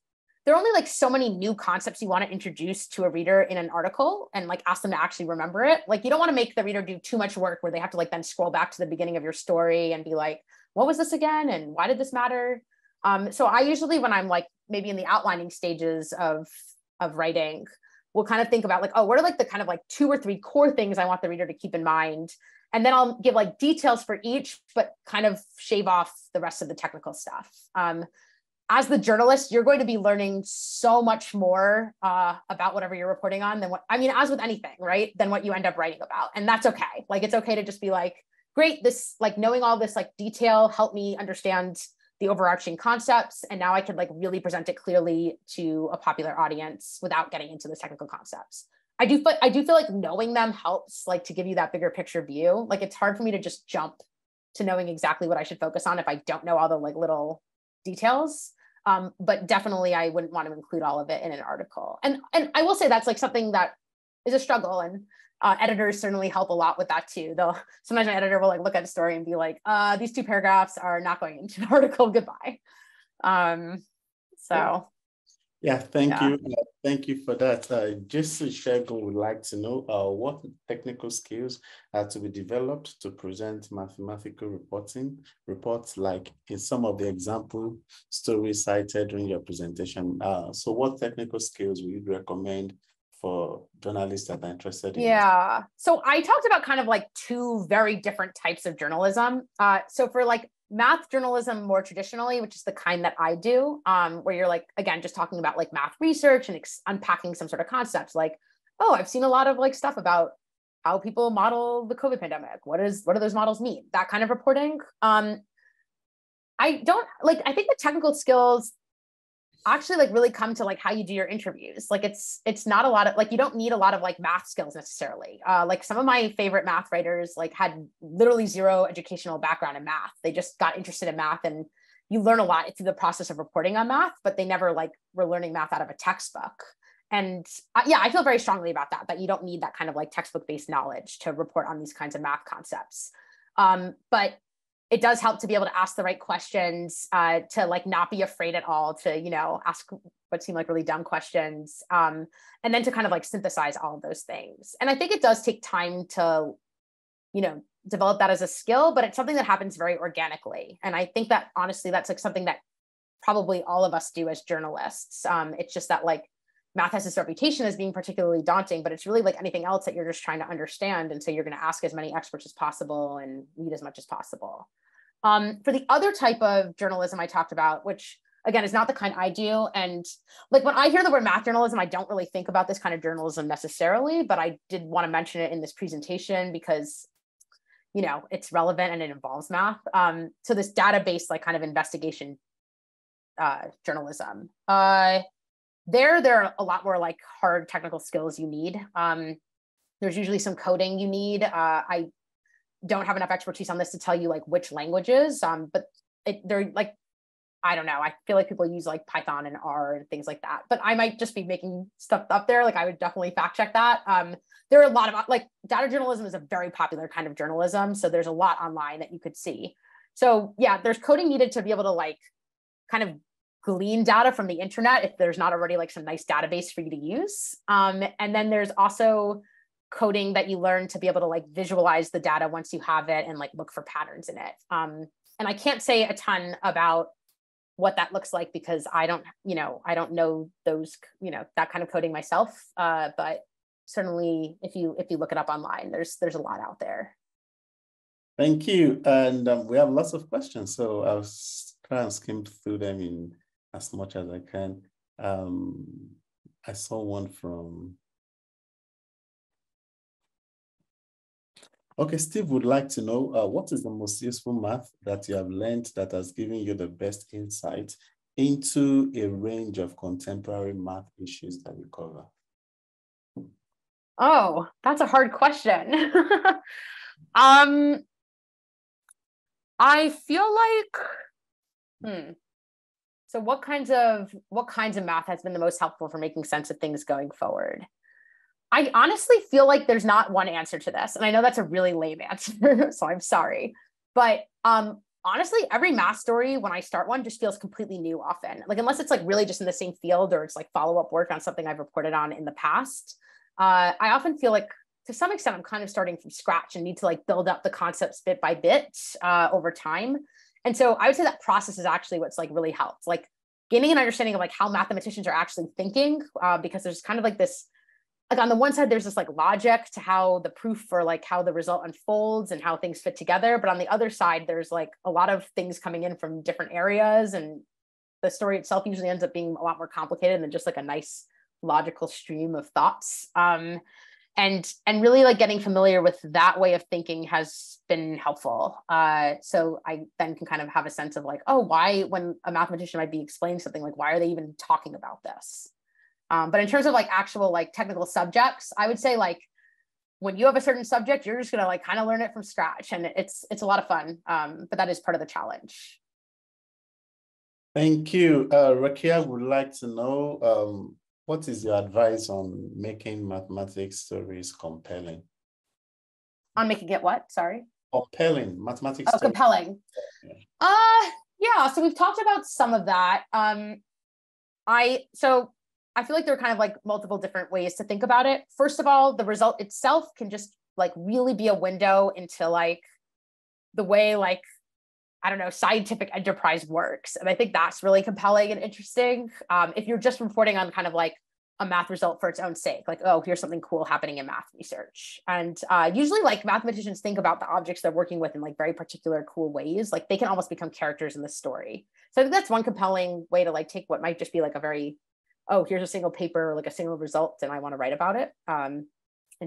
there are only like so many new concepts you want to introduce to a reader in an article and like ask them to actually remember it. Like you don't want to make the reader do too much work where they have to like then scroll back to the beginning of your story and be like, what was this again? And why did this matter? So I usually, when I'm like maybe in the outlining stages of writing, will kind of think about like, oh, what are like the kind of like 2 or 3 core things I want the reader to keep in mind? And then I'll give like details for each, but kind of shave off the rest of the technical stuff. As the journalist, you're going to be learning so much more about whatever you're reporting on than as with anything, right? Than what you end up writing about. And that's okay. Like, it's okay to just be like, great, this, like knowing all this like detail helped me understand the overarching concepts. And now I can like really present it clearly to a popular audience without getting into the technical concepts. I do feel like knowing them helps like to give you that bigger picture view. Like it's hard for me to just jump to knowing exactly what I should focus on if I don't know all the like little details. But definitely I wouldn't want to include all of it in an article. And I will say that's like something that is a struggle. And Editors certainly help a lot with that too. Though sometimes my editor will like look at a story and be like, these 2 paragraphs are not going into the article, goodbye. So yeah, thank you. Thank you for that. Jason Shego would like to know what technical skills are to be developed to present mathematical reports like in some of the example stories cited during your presentation. So what technical skills would you recommend for journalists that are interested in? Yeah, so I talked about kind of like 2 very different types of journalism. So for like math journalism more traditionally, which is the kind that I do, where you're like, again, just talking about like math research and unpacking some sort of concepts like, oh, I've seen a lot of like stuff about how people model the COVID pandemic. What do those models mean? That kind of reporting. I think the technical skills actually like really come to like how you do your interviews. Like it's not a lot of like, you don't need a lot of like math skills necessarily. Like some of my favorite math writers like had literally 0 educational background in math. They just got interested in math, and you learn a lot through the process of reporting on math, but they never like were learning math out of a textbook. And yeah, I feel very strongly about that you don't need that kind of like textbook based knowledge to report on these kinds of math concepts. But it does help to be able to ask the right questions, to like not be afraid at all to, you know, ask what seem like really dumb questions, and then to kind of like synthesize all of those things. And I think it does take time to, you know, develop that as a skill, but it's something that happens very organically. And I think that honestly, that's like something that probably all of us do as journalists. It's just that like math has this reputation as being particularly daunting, but it's really like anything else that you're just trying to understand. And so you're going to ask as many experts as possible and read as much as possible. For the other type of journalism I talked about, which again is not the kind I do, and like when I hear the word math journalism, I don't really think about this kind of journalism necessarily, but I did want to mention it in this presentation because, you know, it's relevant and it involves math. So this data-based like kind of investigation journalism. There are a lot more like hard technical skills you need. There's usually some coding you need. I don't have enough expertise on this to tell you like which languages, but they're like, I don't know. I feel like people use like Python and R and things like that, but I might just be making stuff up there. Like I would definitely fact check that. There are a lot of like data journalism is a very popular kind of journalism. So there's a lot online that you could see. So yeah, there's coding needed to be able to like kind of glean data from the internet if there's not already like some nice database for you to use. And then there's also coding that you learn to be able to like visualize the data once you have it and like look for patterns in it. And I can't say a ton about what that looks like because I don't know those, you know, that kind of coding myself. But certainly if you look it up online, there's a lot out there. Thank you. And we have lots of questions. So I'll try and skim through them in as much as I can. I saw one from, okay, Steve would like to know, what is the most useful math that you have learned that has given you the best insight into a range of contemporary math issues that you cover? Oh, that's a hard question. I feel like, so what kinds of math has been the most helpful for making sense of things going forward? I honestly feel like there's not one answer to this. And I know that's a really lame answer, so I'm sorry. But honestly, every math story, when I start one, just feels completely new often. Like, unless it's like really just in the same field or it's like follow-up work on something I've reported on in the past, I often feel like to some extent, I'm kind of starting from scratch and need to like build up the concepts bit by bit over time. And so I would say that process is actually what's like really helped, like gaining an understanding of like how mathematicians are actually thinking, because there's kind of like this, like on the one side, there's this like logic to how the proof for like how the result unfolds and how things fit together. But on the other side, there's like a lot of things coming in from different areas. And the story itself usually ends up being a lot more complicated than just like a nice logical stream of thoughts. And really like getting familiar with that way of thinking has been helpful. So I then can kind of have a sense of like, oh, why, when a mathematician might be explaining something, like, why are they even talking about this? But in terms of like actual like technical subjects, I would say like when you have a certain subject, you're just gonna like kind of learn it from scratch, and it's a lot of fun. But that is part of the challenge. Thank you. Rakia would like to know What is your advice on making mathematics stories compelling? On making it what? Sorry. Compelling mathematics. Oh, compelling. Yeah. Yeah. So we've talked about some of that. I feel like there are kind of like multiple different ways to think about it. First of all, the result itself can just like really be a window into like the way like, I don't know, scientific enterprise works. And I think that's really compelling and interesting. If you're just reporting on kind of like a math result for its own sake, like, oh, here's something cool happening in math research. And usually like mathematicians think about the objects they're working with in like very particular cool ways. Like they can almost become characters in the story. So I think that's one compelling way to like take what might just be like a very, oh, here's a single paper, like a single result, and I want to write about it and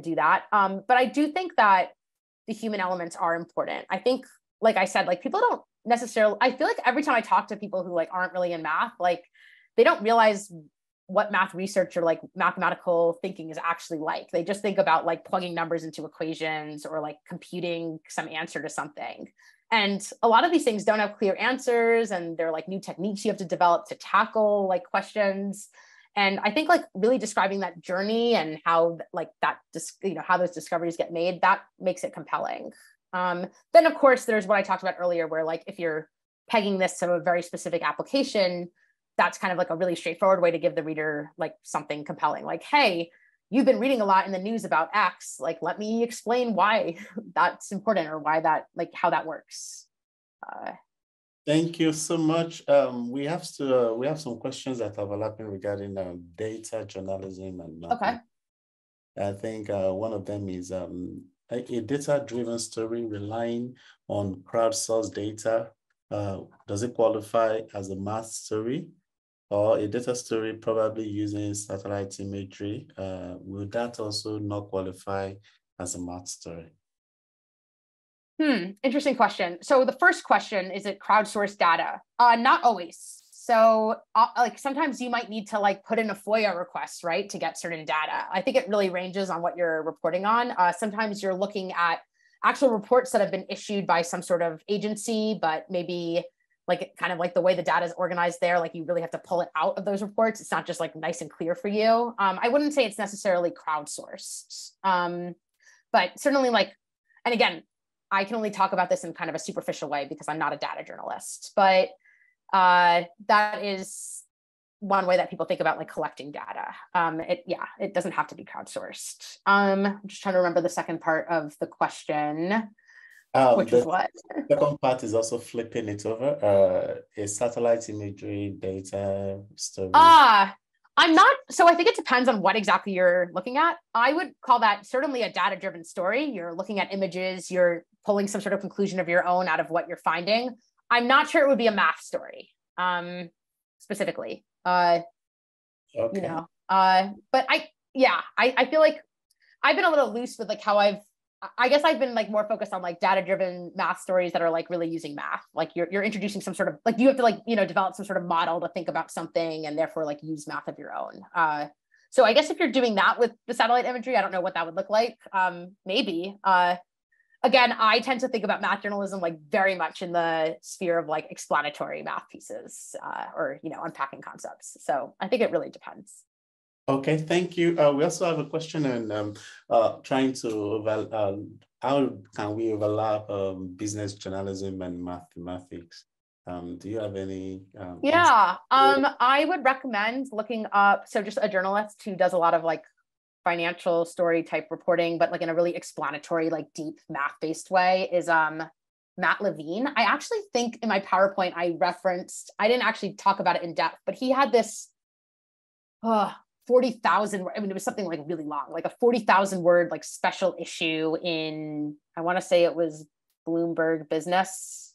do that. But I do think that the human elements are important. I think, like I said, like people don't necessarily, I feel like every time I talk to people who like aren't really in math, like they don't realize what math research or like mathematical thinking is actually like. They just think about like plugging numbers into equations or like computing some answer to something. And a lot of these things don't have clear answers, and they're like new techniques you have to develop to tackle like questions. And I think like really describing that journey and how like that, you know, how those discoveries get made, that makes it compelling. Then of course, there's what I talked about earlier, where like if you're pegging this to a very specific application, that's kind of like a really straightforward way to give the reader like something compelling, like, hey, you've been reading a lot in the news about X, like, let me explain why that's important or why that, like how that works. Thank you so much. We have some questions that are overlapping regarding data journalism and mapping. Okay. I think one of them is a data-driven story relying on crowdsourced data. Does it qualify as a math story, or a data story probably using satellite imagery? Will that also not qualify as a math story? Interesting question. So the first question, is it crowdsourced data? Not always. So like sometimes you might need to like put in a FOIA request, right, to get certain data. I think it really ranges on what you're reporting on. Sometimes you're looking at actual reports that have been issued by some sort of agency, but maybe like kind of like the way the data is organized there, like you really have to pull it out of those reports. It's not just like nice and clear for you. I wouldn't say it's necessarily crowdsourced, but certainly like, and again, I can only talk about this in kind of a superficial way because I'm not a data journalist, but that is one way that people think about like collecting data. It doesn't have to be crowdsourced. I'm just trying to remember the second part of the question, which was what? The second part is also flipping it over, a satellite imagery data story. I'm not, so I think it depends on what exactly you're looking at. I would call that certainly a data-driven story. You're looking at images, you're pulling some sort of conclusion of your own out of what you're finding. I'm not sure it would be a math story, specifically. Okay. You know, but I feel like I've been a little loose with like how I guess I've been like more focused on like data-driven math stories that are like really using math. Like you're introducing some sort of like, you have to like, you know, develop some sort of model to think about something and therefore like use math of your own. So I guess if you're doing that with the satellite imagery, I don't know what that would look like. Maybe. Again, I tend to think about math journalism like very much in the sphere of like explanatory math pieces or, you know, unpacking concepts. So I think it really depends. Okay, thank you. We also have a question on trying to how can we overlap business journalism and mathematics? Do you have any? I would recommend looking up. So just a journalist who does a lot of like financial story type reporting, but like in a really explanatory, like deep math-based way is Matt Levine. I actually think in my PowerPoint I referenced, I didn't actually talk about it in depth, but he had this 40,000, I mean, it was something like really long, like a 40,000 word, like special issue in, I want to say it was Bloomberg Business.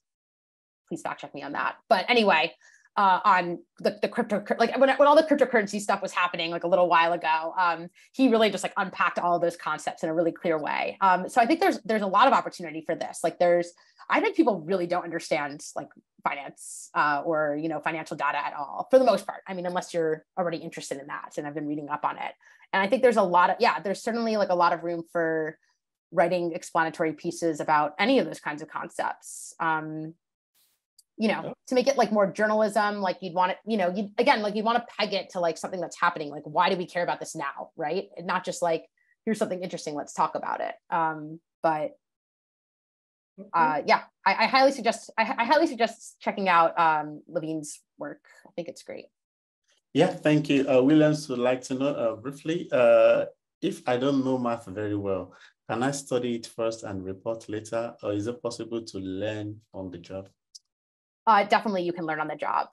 Please fact check me on that. But anyway, on the crypto, like when all the cryptocurrency stuff was happening like a little while ago, he really just like unpacked all of those concepts in a really clear way. So I think there's a lot of opportunity for this. Like I think people really don't understand like finance or, you know, financial data at all for the most part. I mean, unless you're already interested in that, and I've been reading up on it. And I think there's a lot of, there's certainly like a lot of room for writing explanatory pieces about any of those kinds of concepts. to make it like more journalism, like you'd want it, you'd want to peg it to like something that's happening. Like, why do we care about this now? Right. And not just like, here's something interesting, let's talk about it. Yeah, I highly suggest, I highly suggest checking out Levine's work. I think it's great. Yeah, thank you. Williams would like to know briefly, if I don't know math very well, can I study it first and report later, or is it possible to learn on the job? Definitely you can learn on the job.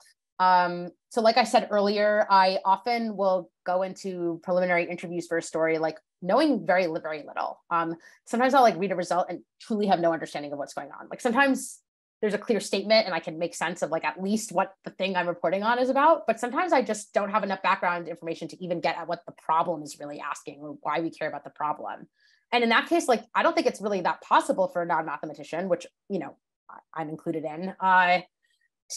So like I said earlier, I often will go into preliminary interviews for a story, like knowing very, very little. Sometimes I'll like read a result and truly have no understanding of what's going on. Like sometimes there's a clear statement and I can make sense of like at least what the thing I'm reporting on is about. But sometimes I just don't have enough background information to even get at what the problem is really asking or why we care about the problem. And in that case, like, I don't think it's really that possible for a non-mathematician, which, I'm included in,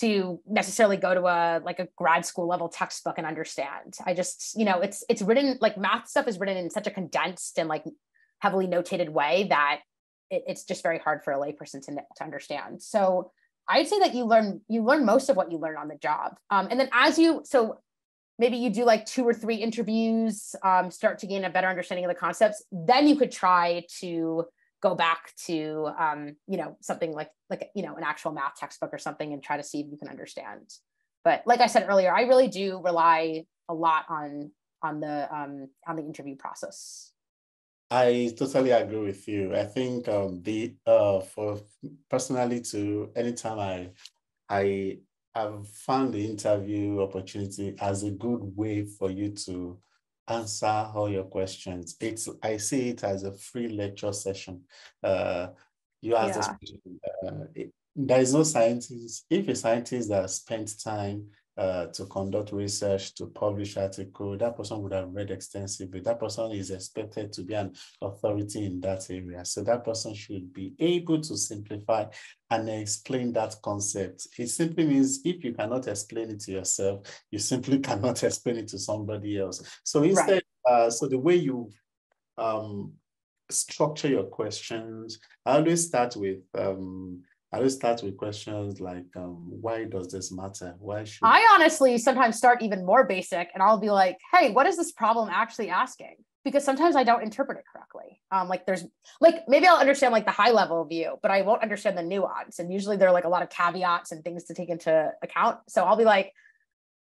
to necessarily go to a grad school level textbook and understand. I just, it's written, like math stuff is written in such a condensed and like heavily notated way that it's just very hard for a layperson to understand. So I'd say that you learn most of what you learn on the job. And then so maybe you do like 2 or 3 interviews, start to gain a better understanding of the concepts, then you could try to go back to, something like an actual math textbook or something and try to see if you can understand. But like I said earlier, I really do rely a lot on the interview process. I totally agree with you. I think for personally to anytime I have found the interview opportunity as a good way for you to answer all your questions. I see it as a free lecture session. You ask this question. There is no scientist. If a scientist that spent time to conduct research, to publish article, that person would have read extensively. That person is expected to be an authority in that area. So that person should be able to simplify and explain that concept. It simply means if you cannot explain it to yourself, you simply cannot explain it to somebody else. So instead, so the way you structure your questions, I always start with questions like, why does this matter? Why should I honestly sometimes start even more basic and I'll be like, hey, what is this problem actually asking? Because sometimes I don't interpret it correctly. Maybe I'll understand like the high level view, but I won't understand the nuance. And usually there are like a lot of caveats and things to take into account. So I'll be like,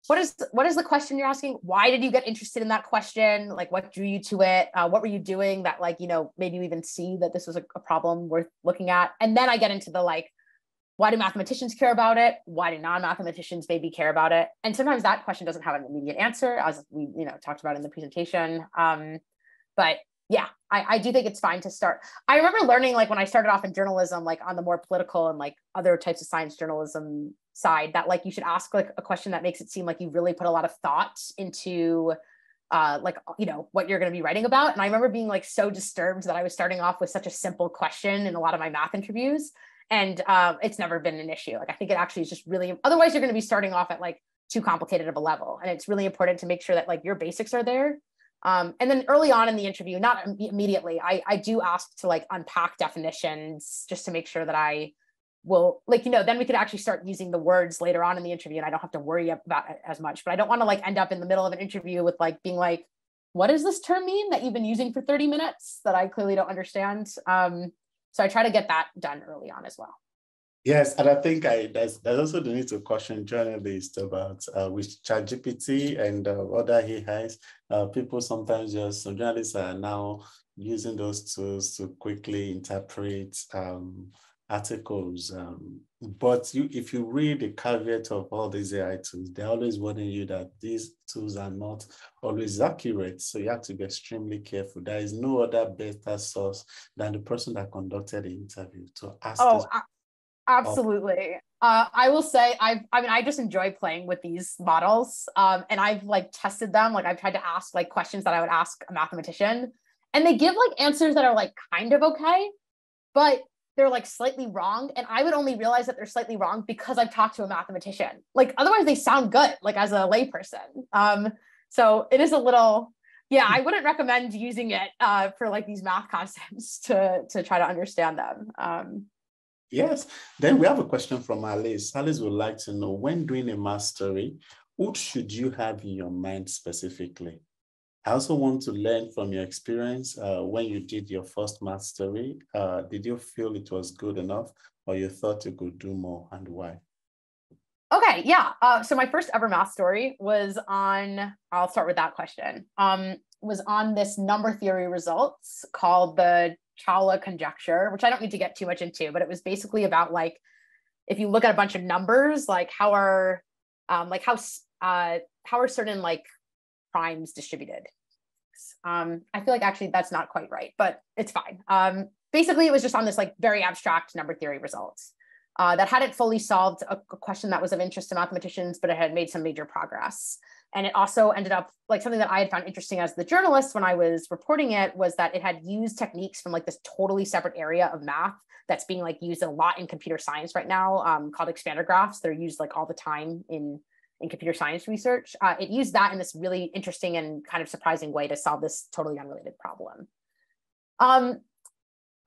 what is the question you're asking? Why did you get interested in that question? Like, what drew you to it? What were you doing that made you even see that this was a problem worth looking at? And then I get into the like, why do mathematicians care about it? Why do non-mathematicians maybe care about it? And sometimes that question doesn't have an immediate answer, as we talked about in the presentation. But yeah, I do think it's fine to start. I remember learning like when I started off in journalism, like on the more political and like other types of science journalism side, that like you should ask like a question that makes it seem like you really put a lot of thought into what you're going to be writing about. And I remember being like so disturbed that I was starting off with such a simple question in a lot of my math interviews. And it's never been an issue. Like, I think it actually is just really, otherwise you're going to be starting off at like too complicated of a level. And it's really important to make sure that like your basics are there. And then early on in the interview, not immediately, I do ask to like unpack definitions just to make sure that I will then we could actually start using the words later on in the interview and I don't have to worry about it as much. But I don't want to like end up in the middle of an interview with like being like, what does this term mean that you've been using for 30 minutes that I clearly don't understand? So I try to get that done early on as well. Yes, and I think there's also the need to caution journalists about with ChatGPT and other AIs. Some journalists are now using those tools to quickly interpret articles. But if you read the caveat of all these AI tools, they're always warning you that these tools are not always accurate. So you have to be extremely careful. There is no other better source than the person that conducted the interview to ask. Absolutely. I will say I just enjoy playing with these models. And I've like tested them. Like I've tried to ask like questions that I would ask a mathematician, and they give like answers that are like kind of okay, but they're like slightly wrong. And I would only realize that they're slightly wrong because I've talked to a mathematician. Like otherwise they sound good, like as a layperson. So it is a little, I wouldn't recommend using it for like these math concepts to try to understand them. Yes. Then we have a question from Alice. Alice would like to know, when doing a math story, what should you have in your mind specifically? I also want to learn from your experience when you did your first math story. Did you feel it was good enough, or you thought you could do more, and why? Okay, yeah. So my first ever math story was on, I'll start with that question, was on this number theory results called the Chawla conjecture, which I don't need to get too much into, but it was basically about like, if you look at a bunch of numbers, like how are certain like primes distributed? I feel like actually that's not quite right, but it's fine. Basically, it was just on this like very abstract number theory results that hadn't fully solved a question that was of interest to mathematicians, but it had made some major progress. And it also ended up like something that I had found interesting as the journalist when I was reporting it was that it had used techniques from like this totally separate area of math that's being like used a lot in computer science right now, called expander graphs. They're used like all the time in computer science research. It used that in this really interesting and kind of surprising way to solve this totally unrelated problem.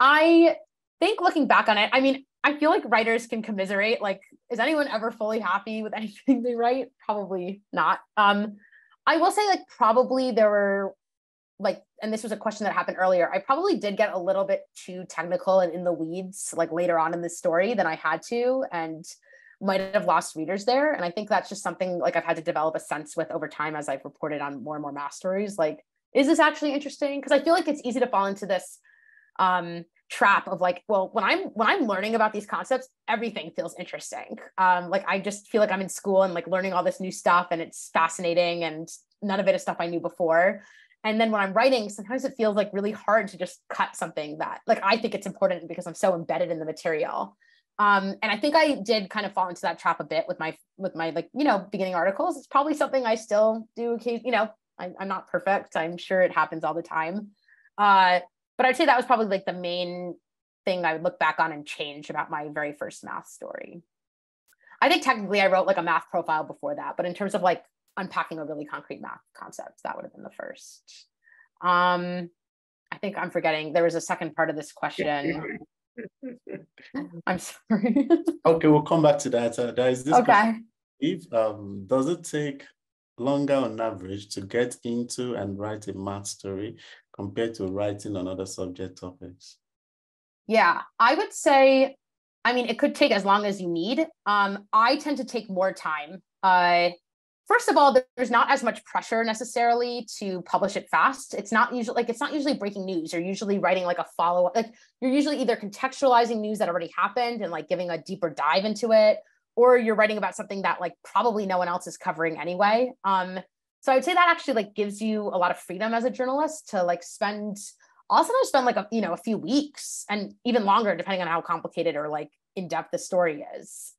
I think looking back on it, I mean, I feel like writers can commiserate. Like, is anyone ever fully happy with anything they write? Probably not. I will say like probably there were like, and this was a question that happened earlier, I probably did get a little bit too technical and in the weeds like later on in the story than I had to, and might have lost readers there. And I think that's just something like I've had to develop a sense with over time as I've reported on more and more math stories. Like, is this actually interesting? Because I feel like it's easy to fall into this trap of like, well, when I'm learning about these concepts, everything feels interesting. Like I just feel like I'm in school and like learning all this new stuff and it's fascinating and none of it is stuff I knew before. And then when I'm writing, sometimes it feels like really hard to just cut something that like I think it's important because I'm so embedded in the material. And I think I did kind of fall into that trap a bit with my like, you know, beginning articles. It's probably something I still do occasionally, you know, I'm not perfect. I'm sure it happens all the time. But I'd say that was probably like the main thing I would look back on and change about my very first math story. I think technically I wrote like a math profile before that, but in terms of like unpacking a really concrete math concept, that would have been the first. I think I'm forgetting. There was a second part of this question. I'm sorry. Okay, we'll come back to that. There is this Okay. question. If does it take longer on average to get into and write a math story compared to writing on other subject topics? Yeah, I would say, I mean, it could take as long as you need. I tend to take more time. First of all, there's not as much pressure necessarily to publish it fast. It's not usually breaking news. You're usually writing like a follow-up. Like you're usually either contextualizing news that already happened and like giving a deeper dive into it, or you're writing about something that like probably no one else is covering anyway. So I would say that actually like gives you a lot of freedom as a journalist to like I'll sometimes spend like a few weeks and even longer depending on how complicated or like in-depth the story is.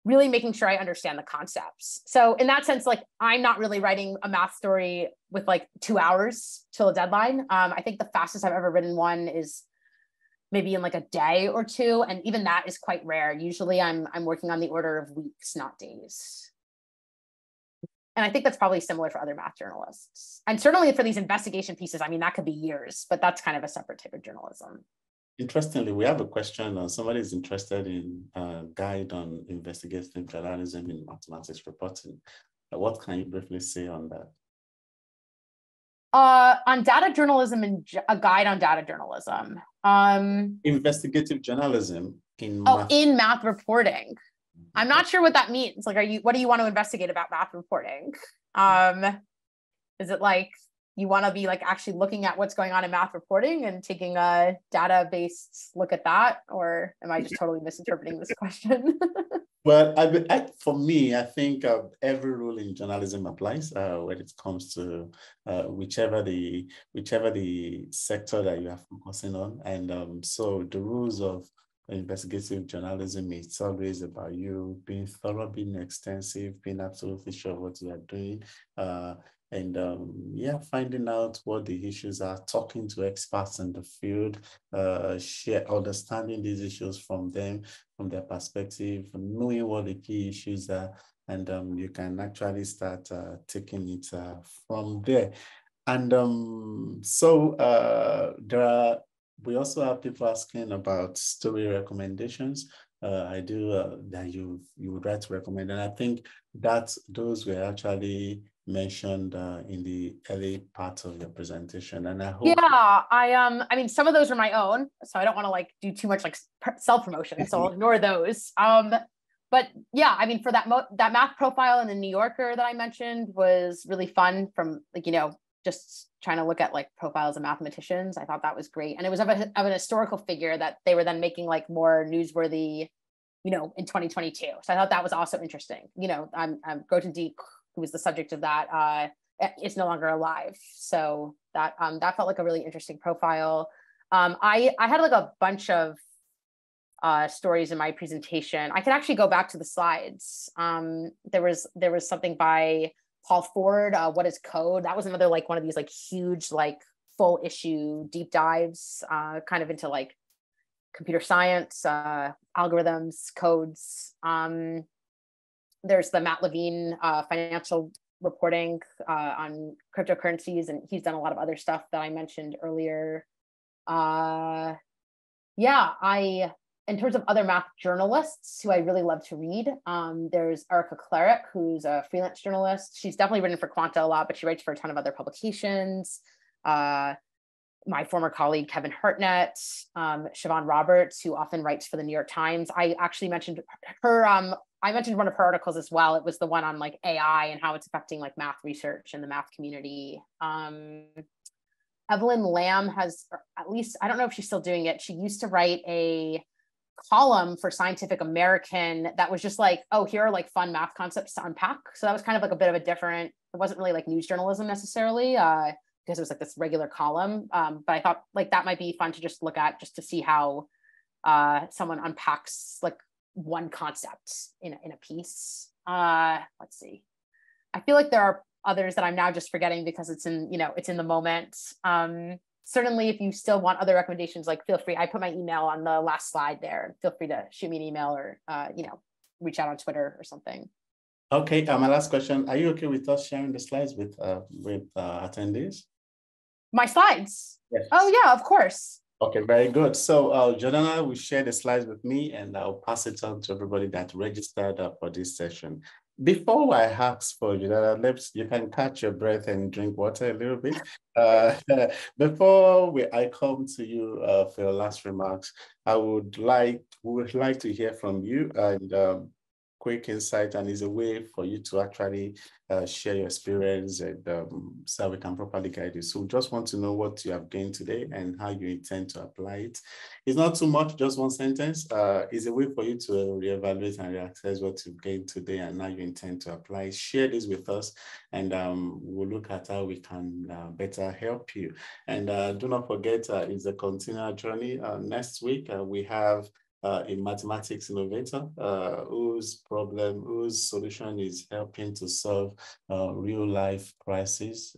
Really making sure I understand the concepts. So in that sense, like I'm not really writing a math story with like 2 hours till a deadline. I think the fastest I've ever written one is maybe in like a day or two. And even that is quite rare. Usually I'm working on the order of weeks, not days. And I think that's probably similar for other math journalists. And certainly for these investigation pieces, I mean, that could be years, but that's kind of a separate type of journalism. Interestingly, we have a question. Somebody is interested in a guide on investigative journalism in mathematics reporting. What can you briefly say on that? On data journalism and a guide on data journalism. Investigative journalism in math reporting. I'm not sure what that means. Like, what do you want to investigate about math reporting? Is it like you want to be like actually looking at what's going on in math reporting and taking a data-based look at that? Or am I just totally misinterpreting this question? Well, for me, I think every rule in journalism applies when it comes to whichever the sector that you are focusing on. And so the rules of investigative journalism, it's always about you being thorough, being extensive, being absolutely sure what you are doing. Finding out what the issues are, talking to experts in the field, understanding these issues from them, from their perspective, knowing what the key issues are, and you can actually start taking it from there. And there We also have people asking about story recommendations. I do that you would like to recommend, and I think that those were actually mentioned in the early part of your presentation, and I hope. Yeah, I mean, some of those are my own, so I don't want to like do too much like self-promotion, so I'll ignore those. But yeah, I mean, for that math profile in the New Yorker that I mentioned was really fun. From like, you know, just trying to look at like profiles of mathematicians. I thought that was great, and it was of an historical figure that they were then making like more newsworthy, you know, in 2022. So I thought that was also interesting. You know, I'm Grothendieck, who was the subject of that, is no longer alive. So that that felt like a really interesting profile. I had like a bunch of stories in my presentation. I could actually go back to the slides. There was something by Paul Ford, What is Code? That was another like one of these like huge like full issue deep dives kind of into like computer science, algorithms, codes. There's the Matt Levine financial reporting on cryptocurrencies, and he's done a lot of other stuff that I mentioned earlier. Yeah, in terms of other math journalists who I really love to read, there's Erica Clarick, who's a freelance journalist. She's definitely written for Quanta a lot, but she writes for a ton of other publications. My former colleague, Kevin Hartnett, Siobhan Roberts, who often writes for the New York Times. I actually mentioned her, I mentioned one of her articles as well. It was the one on like AI and how it's affecting like math research in the math community. Evelyn Lamb has, or at least, I don't know if she's still doing it. She used to write a column for Scientific American that was just like, oh, here are like fun math concepts to unpack. So that was kind of like a bit of a different, it wasn't really like news journalism necessarily, because it was like this regular column. But I thought like that might be fun to just look at, just to see how someone unpacks like one concept in a piece. Let's see. I feel like there are others that I'm now just forgetting because it's in, you know, it's in the moment. Certainly, if you still want other recommendations, like feel free. I put my email on the last slide there. Feel free to shoot me an email or, you know, reach out on Twitter or something. Okay, my last question. Are you okay with us sharing the slides with attendees? My slides? Yes. Oh yeah, of course. Okay, very good. So Jordana will share the slides with me and I'll pass it on to everybody that registered for this session. Before I ask for Jordana, you can catch your breath and drink water a little bit. Before I come to you for your last remarks, we would like to hear from you and quick insight, and is a way for you to actually share your experience and so we can properly guide you. So we just want to know what you have gained today and how you intend to apply it. It's not too much, just one sentence. It's a way for you to reevaluate and reassess what you've gained today and how you intend to apply. Share this with us and we'll look at how we can better help you. And do not forget, it's a continual journey. Next week, we have a mathematics innovator whose solution is helping to solve real life crises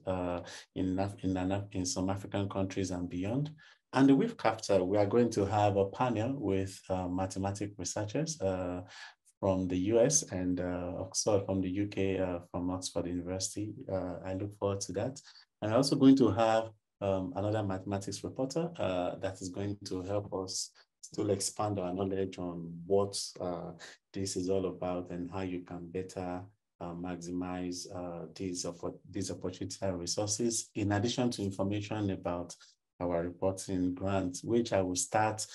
in some African countries and beyond. And the week after, we are going to have a panel with mathematics researchers from the US and also from the UK, from Oxford University. I look forward to that. And I'm also going to have another mathematics reporter that is going to help us still expand our knowledge on what this is all about and how you can better maximize these opportunities and resources, in addition to information about our reporting grant, which I will start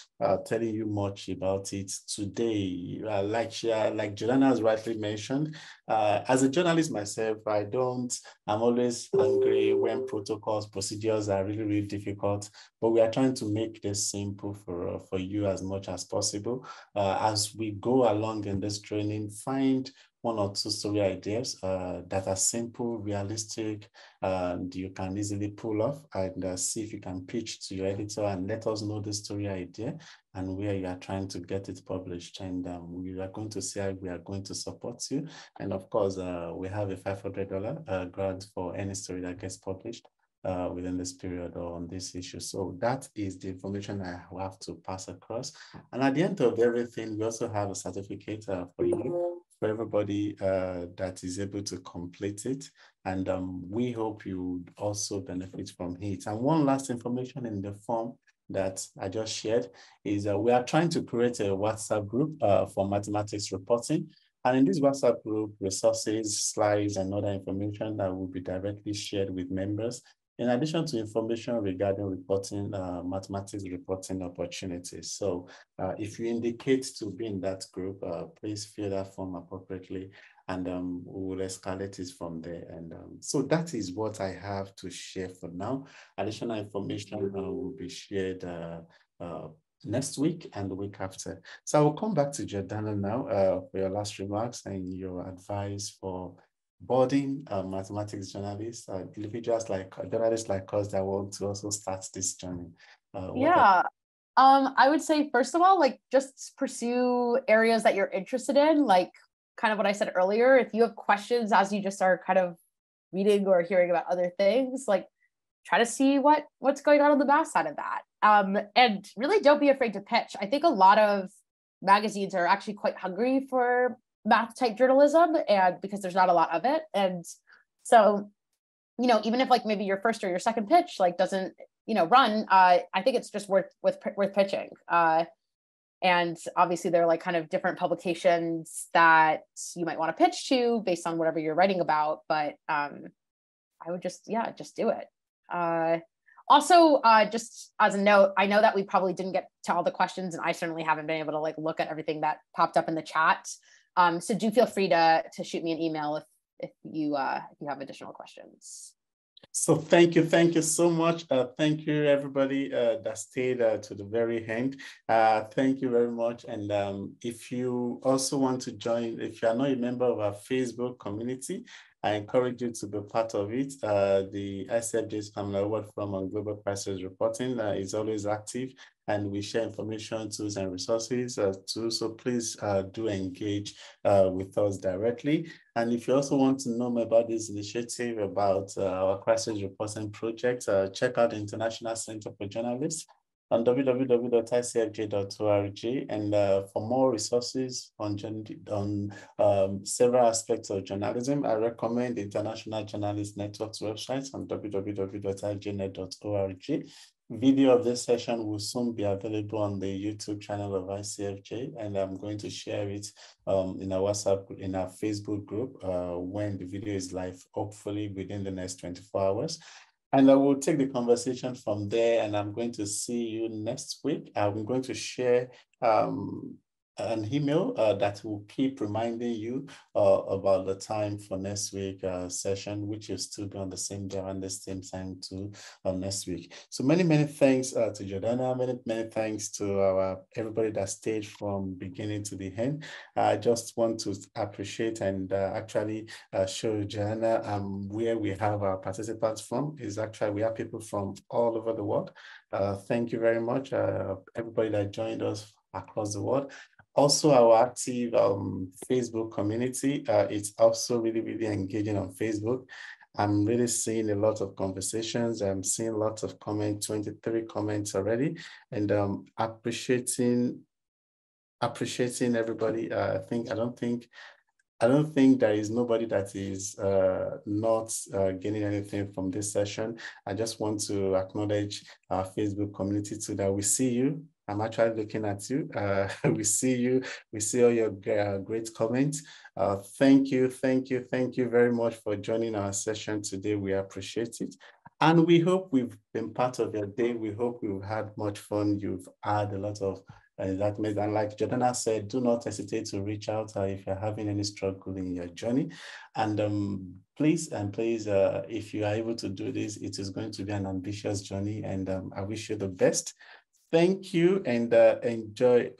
telling you much about it today. Like Jordana has rightly mentioned, as a journalist myself, I'm always angry when procedures are really, really difficult, but we are trying to make this simple for you as much as possible. As we go along in this training, find one or two story ideas that are simple, realistic, and you can easily pull off and see if you can pitch to your editor and let us know the story idea and where you are trying to get it published. And we are going to see how we are going to support you. And of course, we have a $500 grant for any story that gets published within this period or on this issue. So that is the information I have to pass across. And at the end of everything, we also have a certificate for you, for everybody that is able to complete it. And we hope you also benefit from it. And one last information in the form, that I just shared is we are trying to create a WhatsApp group for mathematics reporting. And in this WhatsApp group, resources, slides, and other information that will be directly shared with members, in addition to information regarding reporting, mathematics reporting opportunities. So if you indicate to be in that group, please fill that form appropriately, and we will escalate it from there. And so that is what I have to share for now. Additional information will be shared next week and the week after. So I will come back to Jordana now for your last remarks and your advice for boarding mathematics journalists, individuals like journalists like us that want to also start this journey. I would say, first of all, like, just pursue areas that you're interested in, like kind of what I said earlier. If you have questions as you just are kind of reading or hearing about other things, like, try to see what's going on the math side of that. And really don't be afraid to pitch. I think a lot of magazines are actually quite hungry for math type journalism, and because there's not a lot of it. And so, even if like maybe your first or your second pitch like doesn't, run, I think it's just worth pitching. And obviously there are like kind of different publications that you might want to pitch to based on whatever you're writing about. But I would just do it. Also, just as a note, I know that we probably didn't get to all the questions, and I certainly haven't been able to like look at everything that popped up in the chat. So do feel free to shoot me an email if you have additional questions. So thank you so much. Thank you everybody that stayed to the very end. Thank you very much. And if you also want to join, if you are not a member of our Facebook community, I encourage you to be part of it. The ICFJ's Family Award Forum on Global Crisis Reporting is always active, and we share information, tools, and resources too. So please do engage with us directly. And if you also want to know more about this initiative, about our crisis reporting project, check out the International Center for Journalists on www.icfj.org. And for more resources on several aspects of journalism, I recommend the International Journalist Network's website on www.ijnet.org. Video of this session will soon be available on the YouTube channel of ICFJ, and I'm going to share it in our WhatsApp, in our Facebook group when the video is live, hopefully within the next 24 hours. And I will take the conversation from there, and I'm going to see you next week. I'm going to share an email that will keep reminding you about the time for next week session, which will still be on the same day and the same time too next week. So many thanks to Jordana, many thanks to everybody that stayed from beginning to the end. I just want to appreciate and actually show Jordana where we have our participants from. Is actually we have people from all over the world. Thank you very much, everybody that joined us across the world. Also, our active Facebook community, it's also really engaging on Facebook. I'm really seeing a lot of conversations. I'm seeing lots of comments, 23 comments already, and appreciating everybody. I don't think there is nobody that is not gaining anything from this session. I just want to acknowledge our Facebook community too, that we see you. I'm actually looking at you. We see you. We see all your great comments. Thank you very much for joining our session today. We appreciate it. And we hope we've been part of your day. We hope you've had much fun. You've had a lot of that made, and like Jordana said, do not hesitate to reach out if you're having any struggle in your journey. And please, if you are able to do this, it is going to be an ambitious journey, and I wish you the best. Thank you, and enjoy.